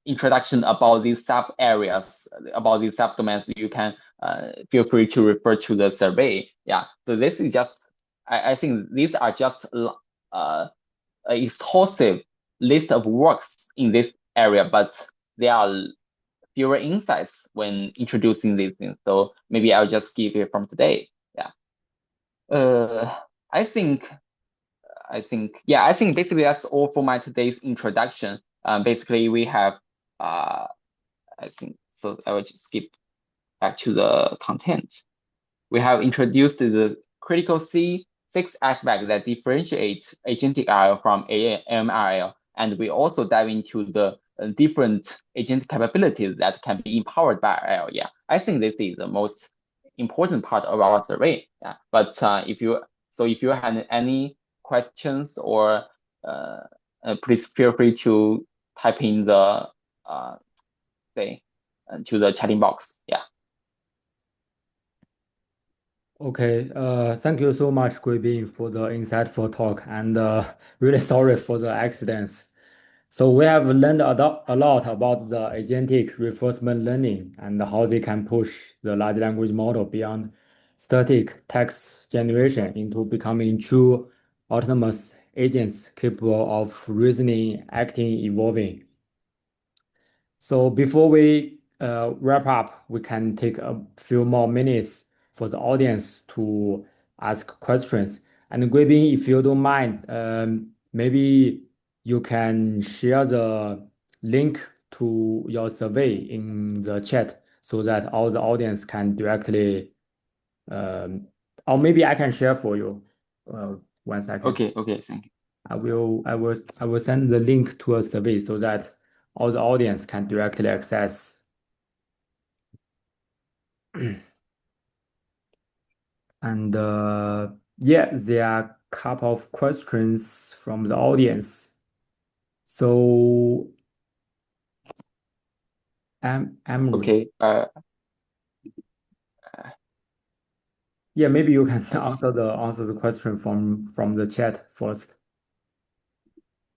introduction about these sub areas, about these subdomains, you can feel free to refer to the survey. Yeah. So this is just, I think these are just exhaustive list of works in this area, but there are fewer insights when introducing these things. So maybe I'll just give it from today. Yeah. I think basically that's all for my today's introduction. Basically we have I think so I will just skip back to the content. We have introduced the critical six aspects that differentiate agentic RL from AMRL. And we also dive into the different agent capabilities that can be empowered by RL. Yeah, I think this is the most important part of our survey. Yeah, but if you have any questions or please feel free to type in the to the chatting box. Yeah. Okay, thank you so much, Guibin, for the insightful talk, and really sorry for the accidents. So we have learned a lot about the agentic reinforcement learning and how they can push the large language model beyond static text generation into becoming true autonomous agents capable of reasoning, acting, evolving. So before we wrap up, we can take a few more minutes for the audience to ask questions. And Guibin, if you don't mind, maybe you can share the link to your survey in the chat so that all the audience can directly, or maybe I can share for you. 1 second. Okay, thank you. I will send the link to a survey so that all the audience can directly access. And yeah, there are a couple of questions from the audience. So Emery. Okay. Yeah, maybe you can Yes. answer the question from the chat first.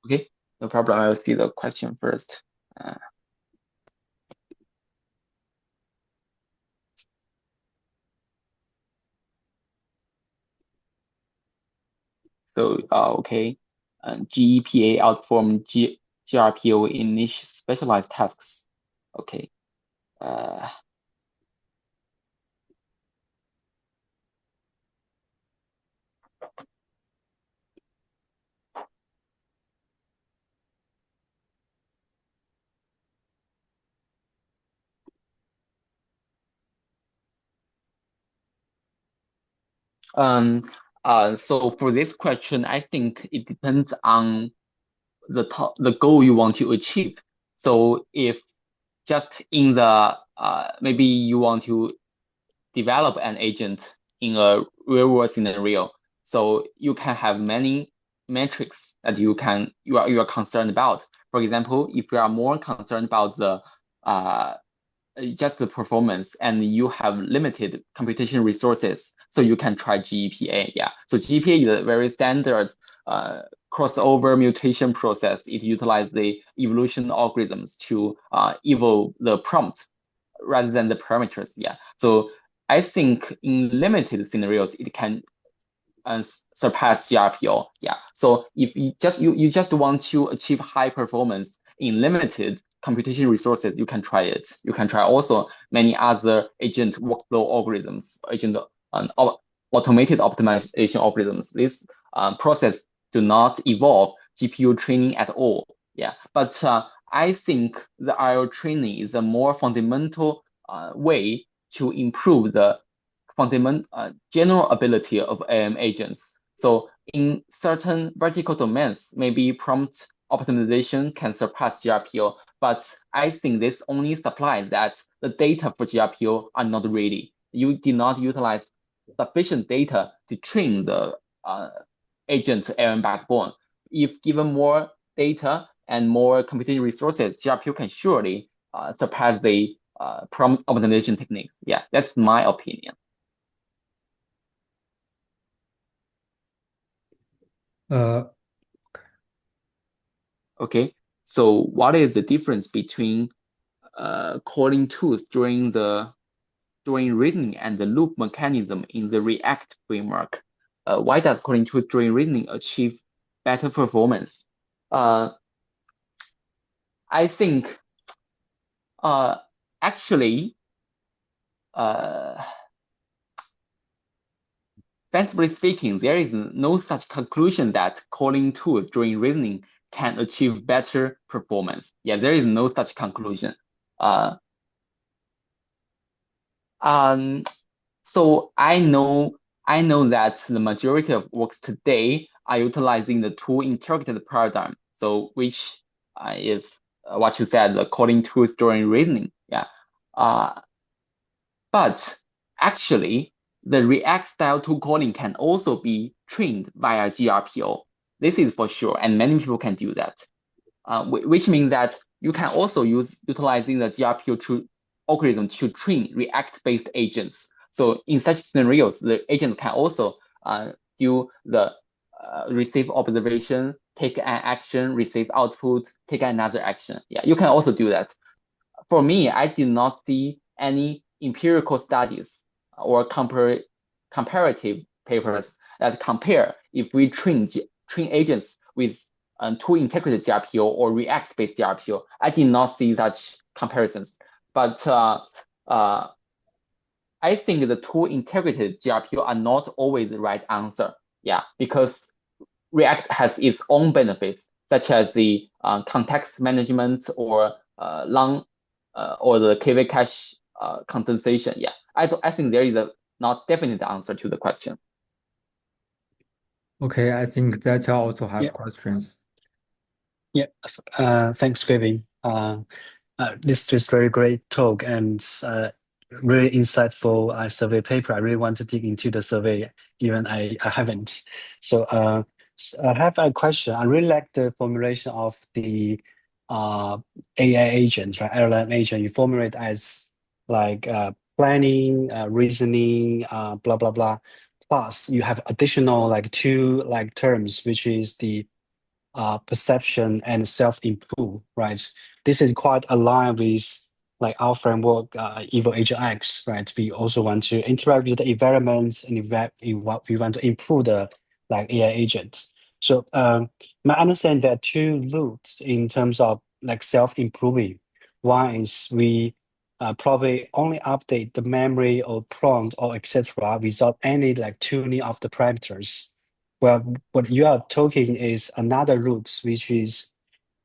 Okay, no problem. I will see the question first. So, okay. GEPA outperform GRPO in niche specialized tasks. Okay. So for this question, I think it depends on the goal you want to achieve. So if just in the maybe you want to develop an agent in a real world scenario, so you can have many metrics that you are concerned about. For example, if you are more concerned about the just the performance and you have limited computation resources, so you can try GEPA. Yeah, so GEPA is a very standard crossover mutation process. It utilizes the evolution algorithms to evolve the prompts rather than the parameters. Yeah, so I think in limited scenarios it can surpass GRPO. Yeah, so if you just want to achieve high performance in limited computation resources, you can try it. You can try also many other agent workflow algorithms, automated optimization algorithms. This process do not involve GPU training at all. Yeah, but I think the RL training is a more fundamental way to improve the general ability of AM agents. So in certain vertical domains, maybe prompt optimization can surpass GRPO, but I think this only supplies that the data for GRPO are not ready. You did not utilize sufficient data to train the agent AM backbone. If given more data and more computation resources, GRPO can surely surpass the prompt optimization techniques. Yeah, that's my opinion. Okay, so what is the difference between calling tools during reasoning and the loop mechanism in the React framework? Why does calling tools during reasoning achieve better performance? I think actually sensibly speaking, there is no such conclusion that calling tools during reasoning can achieve better performance. Yeah, there is no such conclusion. So I know that the majority of works today are utilizing the tool-integrated paradigm. So which is what you said, the calling tools during reasoning. Yeah. But actually, the React style tool calling can also be trained via GRPO. This is for sure, and many people can do that. Which means that you can also utilizing the GRPO algorithm to train React-based agents. So in such scenarios, the agent can also do the receive observation, take an action, receive output, take another action. Yeah, you can also do that. For me, I did not see any empirical studies or comparative papers that compare if we train agents with tool-integrated GRPO or React-based GRPO. I did not see such comparisons. But I think the tool-integrated GRPO are not always the right answer. Yeah, because React has its own benefits, such as the context management or or the KV cache condensation. Yeah, I think there is a not definite answer to the question. Okay, I think that you also have Yeah, questions. yeah. Thanks, Guibin. This is very great talk and really insightful survey paper. I really want to dig into the survey, even I haven't. So I have a question. I really like the formulation of the AI agent, right? LLM agent. You formulate as like planning, reasoning, blah blah blah. Plus, you have additional like two like terms, which is the perception and self-improve, right? This is quite aligned with like our framework, EvoAgentX, right? We also want to interact with the environment and we want to improve the like AI agents. So my understanding there are two routes in terms of like self-improving. One is we probably only update the memory or prompt or etc. without any like tuning of the parameters. Well, what you are talking is another route, which is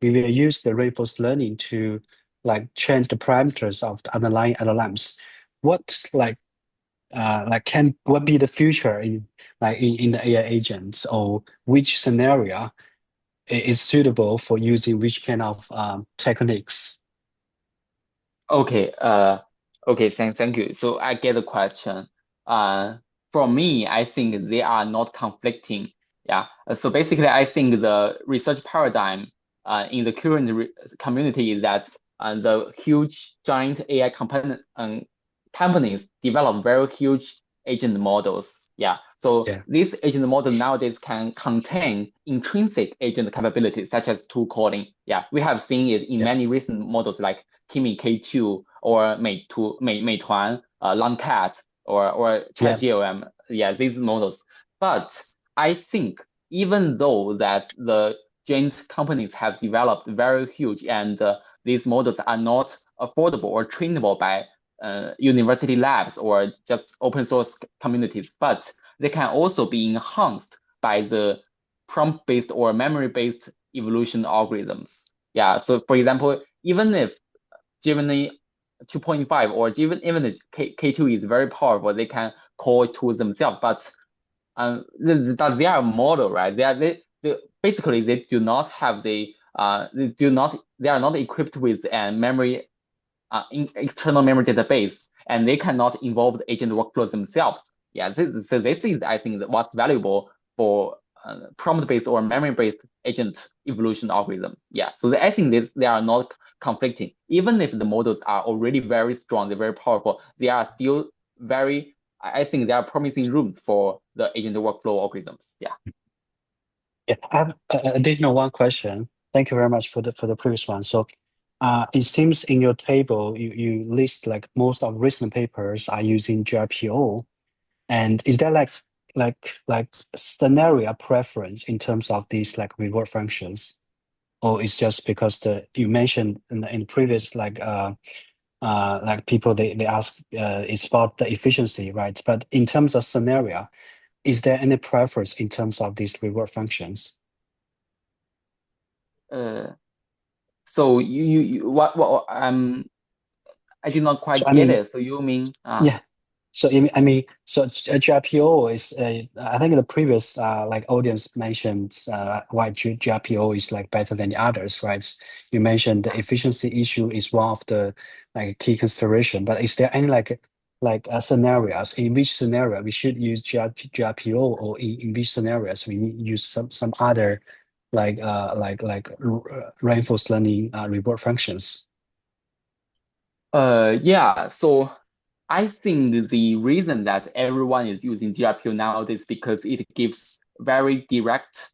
we will use the reinforcement learning to like change the parameters of the underlying LLMs. What like can what be the future in like in the AI agents, or which scenario is suitable for using which kind of techniques? Okay, okay, thank you. So I get the question. Uh, for me, I think they are not conflicting. Yeah. So basically, I think the research paradigm in the current community is that the huge giant AI component companies develop very huge agent models. Yeah. So Yeah, these agent models nowadays can contain intrinsic agent capabilities such as tool calling. Yeah, we have seen it in yeah, many recent models like Kimi K2 or Meituan, Longcat or yeah, ChatGLM. Yeah, these models. But I think even though that the giant companies have developed very huge and these models are not affordable or trainable by university labs or just open source communities, but they can also be enhanced by the prompt-based or memory-based evolution algorithms. Yeah, so for example, even if Gemini 2.5 or even the K2 is very powerful, they can call tools themselves, but they are a model, right? They basically they do not have they are not equipped with a memory external memory database, and they cannot involve the agent workflows themselves. Yeah, so this is, I think, what's valuable for prompt-based or memory-based agent evolution algorithms. Yeah, so I think they are not conflicting. Even if the models are already very strong, they're very powerful, they are still very, I think there are promising rooms for the agent workflow algorithms. Yeah. yeah. I have additional one question. Thank you very much for the previous one. So it seems in your table you list like most of recent papers are using GRPO. And is there like scenario preference in terms of these like reward functions? Or it's just because the you mentioned in the previous like people they ask it's about the efficiency, right? But in terms of scenario, is there any preference in terms of these reward functions? Uh, so what I did not So quite I get mean, it. So you mean yeah. So I mean, so GRPO is I think the previous like audience mentioned why GRPO is like better than the others, right? You mentioned the efficiency issue is one of the like key consideration, but is there any scenarios in which scenario we should use GRPO, or in which scenarios we need use some other reinforced learning reward functions? Yeah, so I think the reason that everyone is using GRPO nowadays because it gives very direct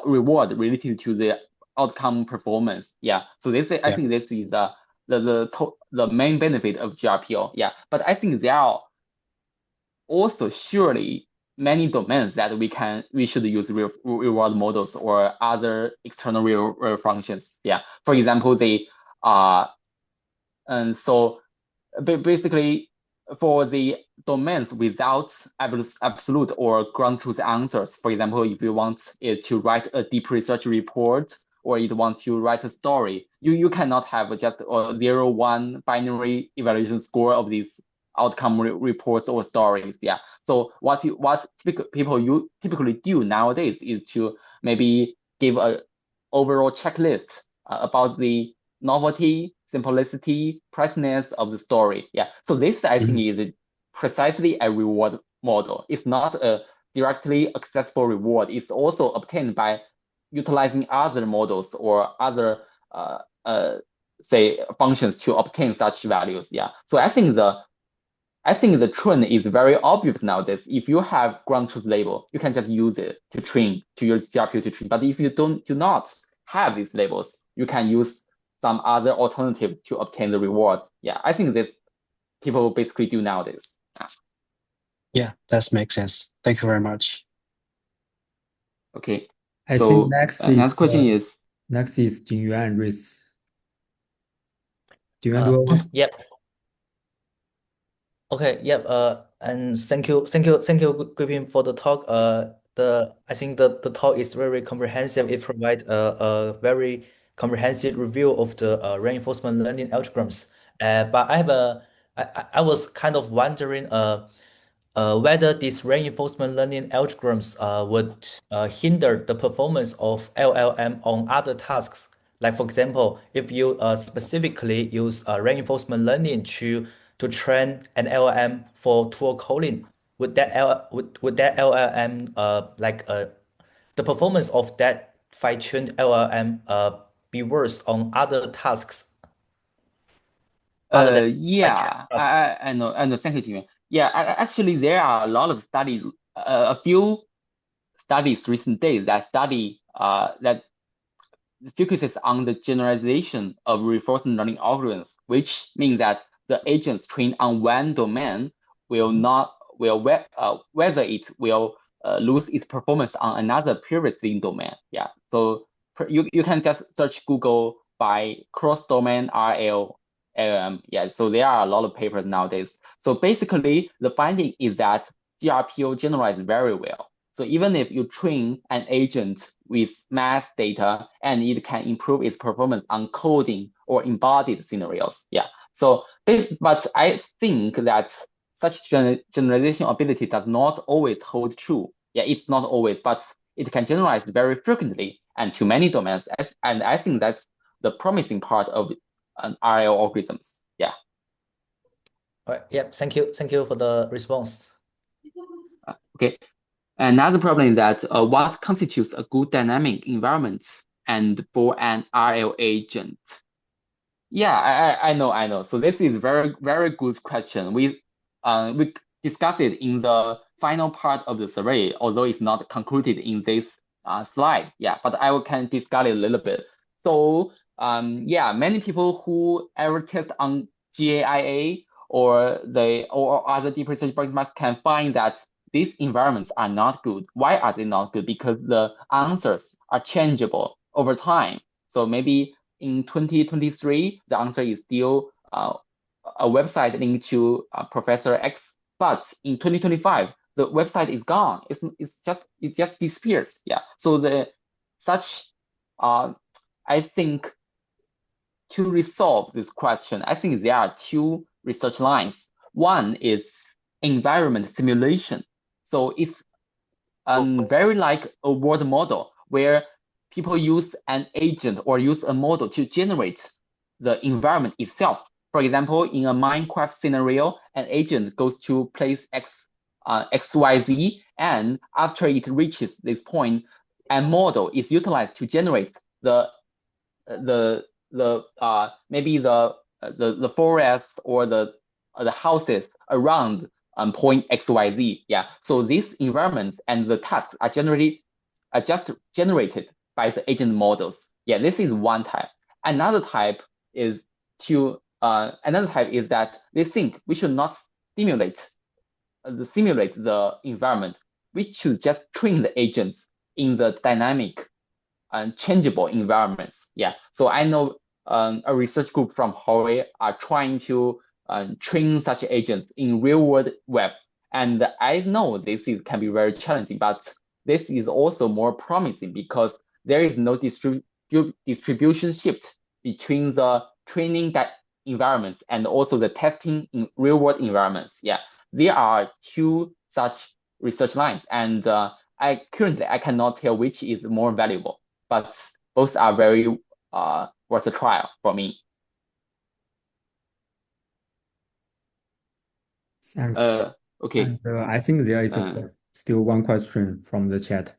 reward related to the outcome performance. Yeah, so I Yeah, think this is the main benefit of GRPO. Yeah, but I think there are also surely many domains that we should use reward models or other external reward functions. Yeah, for example, they and so basically, for the domains without absolute or ground truth answers, for example, if you want it to write a deep research report or you want to write a story, you cannot have just a 0, 1 binary evaluation score of these outcome reports or stories. Yeah. So what people typically do nowadays is to maybe give a overall checklist about the novelty, simplicity, preciousness of the story. Yeah. So this I think is precisely a reward model. It's not a directly accessible reward. It's also obtained by utilizing other models or other say functions to obtain such values. Yeah. So I think the trend is very obvious nowadays. If you have ground truth label, you can just use it to train, to use GRPO to train. But if you do not have these labels, you can use some other alternatives to obtain the rewards. Yeah, I think this people basically do nowadays. Yeah, that makes sense. Thank you very much. Okay. I So think next question is Jingyuan Riz. Do you want to? Yep. Okay. Yep. And thank you, Guibin, for the talk. I think the talk is very comprehensive. It provides a very comprehensive review of the reinforcement learning algorithms. But I was kind of wondering whether these reinforcement learning algorithms would hinder the performance of LLM on other tasks. Like for example, if you specifically use reinforcement learning to train an LLM for tool calling, would that LLM the performance of that fine-tuned LLM be worse on other tasks other than yeah, tasks? I know. Thank you, Jimmy. Yeah, actually, there are a lot of study, a few studies recent days that study that focuses on the generalization of reinforcement learning algorithms, which means that the agents trained on one domain will not whether it will lose its performance on another previously domain. Yeah. So you can just search Google by cross-domain RL LM. Yeah. So there are a lot of papers nowadays. So basically, the finding is that GRPO generalizes very well. So even if you train an agent with math data, and it can improve its performance on coding or embodied scenarios. Yeah. So, but I think that such generalization ability does not always hold true. Yeah, it's not always, but it can generalize very frequently and to many domains. And I think that's the promising part of RL algorithms. Yeah. All right. Yep. Thank you for the response. Okay. Another problem is that what constitutes a good dynamic environment and for an RL agent? Yeah, I know. So this is very, very good question. We discussed it in the final part of the survey, although it's not concluded in this slide. Yeah, but I can discuss it a little bit. So yeah, many people who ever test on GAIA or other deep research benchmarks can find that these environments are not good. Why are they not good? Because the answers are changeable over time. So maybe in 2023, the answer is still a website linked to Professor X, but in 2025, the website is gone. It just disappears. Yeah. So I think to resolve this question, I think there are two research lines. One is environment simulation. So it's very like a word model where people use an agent or use a model to generate the environment itself. For example, in a Minecraft scenario, an agent goes to place XYZ, and after it reaches this point, a model is utilized to generate maybe the forest or the houses around point XYZ. Yeah. So these environments and the tasks are just generated by the agent models. Yeah, this is one type. Another type is that they think we should not simulate the environment. We should just train the agents in the dynamic and changeable environments. Yeah. So I know a research group from Hawaii are trying to train such agents in real world web. And I know can be very challenging, but this is also more promising because there is no distribution shift between the training environments and also the testing in real world environments. Yeah, there are two such research lines, and I cannot tell which is more valuable, but both are very worth a trial for me. Thanks. Okay. And I think there is still one question from the chat.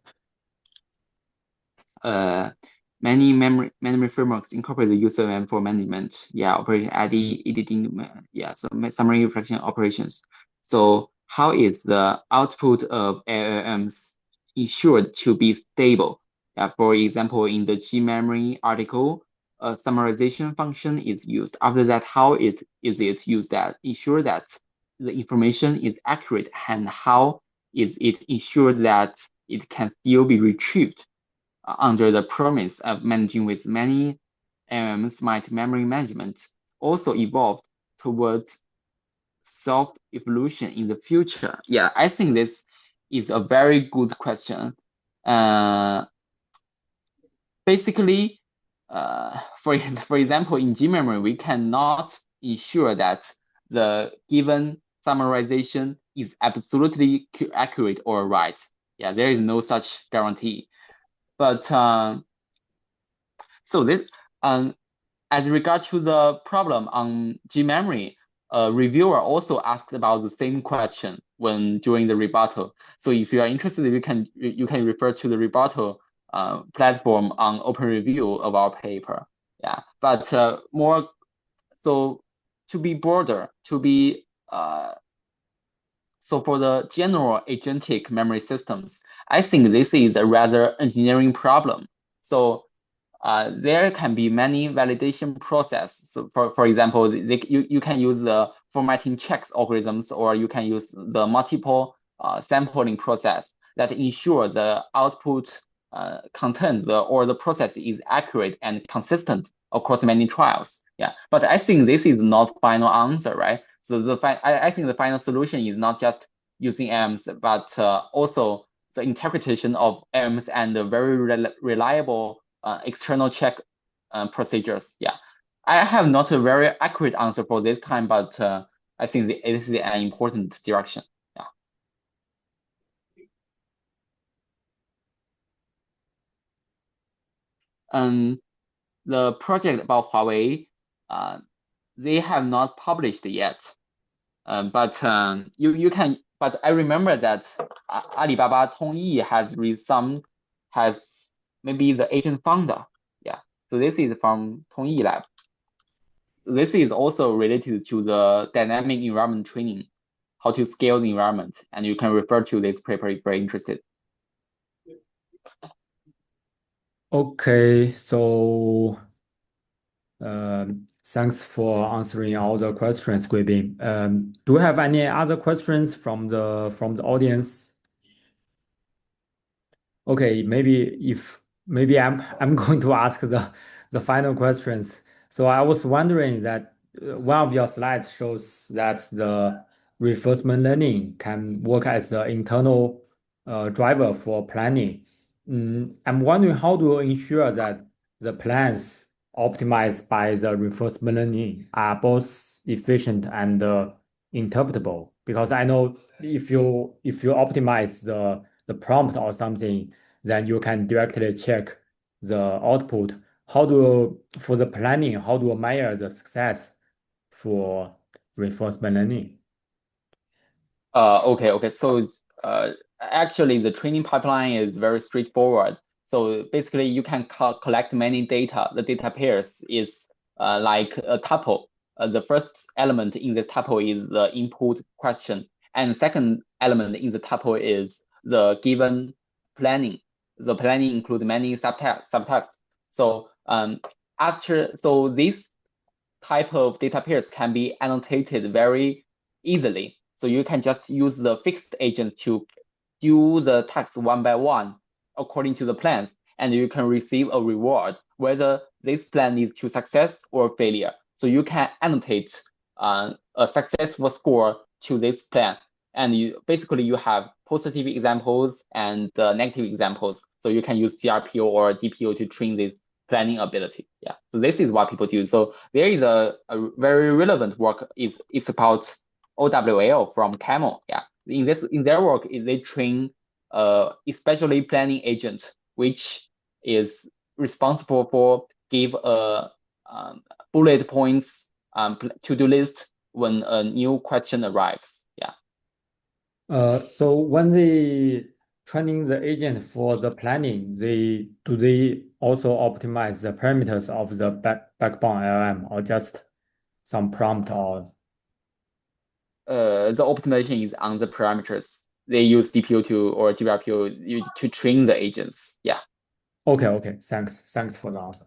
Many memory frameworks incorporate the use of LLM for management. Yeah, operation ID, editing. Yeah, so summary reflection operations. So how is the output of LLMs ensured to be stable? Yeah, for example, in the G-memory article, a summarization function is used. After that, how is it used that ensure that the information is accurate, and how is it ensured that it can still be retrieved under the promise of managing with many smart memory management also evolved towards self-evolution in the future? Yeah, I think this is a very good question. Basically, for example, in G-memory, we cannot ensure that the given summarization is absolutely accurate or right. Yeah, there is no such guarantee. But so this as regard to the problem on G-memory, a reviewer also asked about the same question when during the rebuttal. So if you are interested, you can refer to the rebuttal platform on open review of our paper. Yeah, but more so to be broader, to be so for the general agentic memory systems, I think this is a rather engineering problem. So there can be many validation process. So for example, you can use the formatting checks algorithms, or you can use the multiple sampling process that ensure the output content or the process is accurate and consistent across many trials. Yeah, but I think this is not final answer, right? So I think the final solution is not just using LMs, but also the interpretation of LMs and the very reliable external check procedures. Yeah, I have not a very accurate answer for this time, but I think this is an important direction. Yeah. The project about Huawei, they have not published yet, but you can. But I remember that Alibaba Tongyi has maybe the agent founder. Yeah, so this is from Tongyi Lab. This is also related to the dynamic environment training, how to scale the environment, and you can refer to this paper if you're interested. Okay, so thanks for answering all the questions, Guibin. Do you have any other questions from the audience? Okay, maybe I'm going to ask the final questions. So I was wondering that one of your slides shows that the reinforcement learning can work as the internal driver for planning. I'm wondering, how do you ensure that the plans optimized by the reinforcement learning are both efficient and interpretable? Because I know if you optimize the prompt or something, then you can directly check the output. For the planning, how do you measure the success for reinforcement learning? Okay. So actually, the training pipeline is very straightforward. So basically, you can collect many data. The data pairs is like a tuple. The first element in this tuple is the input question, and the second element in the tuple is the given planning. The planning includes many subtasks. So this type of data pairs can be annotated very easily. So you can just use the fixed agent to do the tasks one by one according to the plans, and you can receive a reward whether this plan leads to success or failure. So you can annotate a successful score to this plan, and you have positive examples and negative examples. So you can use GRPO or DPO to train this planning ability. Yeah. So this is what people do. So there is a very relevant work is about OWL from Camel. Yeah. In their work, they train especially planning agent, which is responsible for give a bullet points to-do list when a new question arrives. Yeah. So when they training the agent for the planning, do they also optimize the parameters of the backbone LLM or just some prompt or the optimization is on the parameters. They use DPO2 or GRPO to train the agents. Yeah. okay. Thanks for the answer.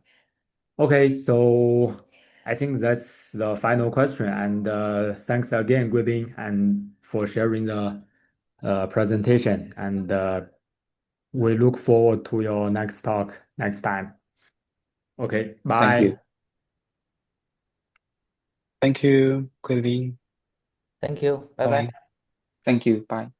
Okay, so I think that's the final question. And thanks again, Guibin, and for sharing the presentation. And we look forward to your next talk next time. Okay, Thank you. bye. Thank you, Guibin. Thank you. Bye Bye. bye. Thank you. Bye.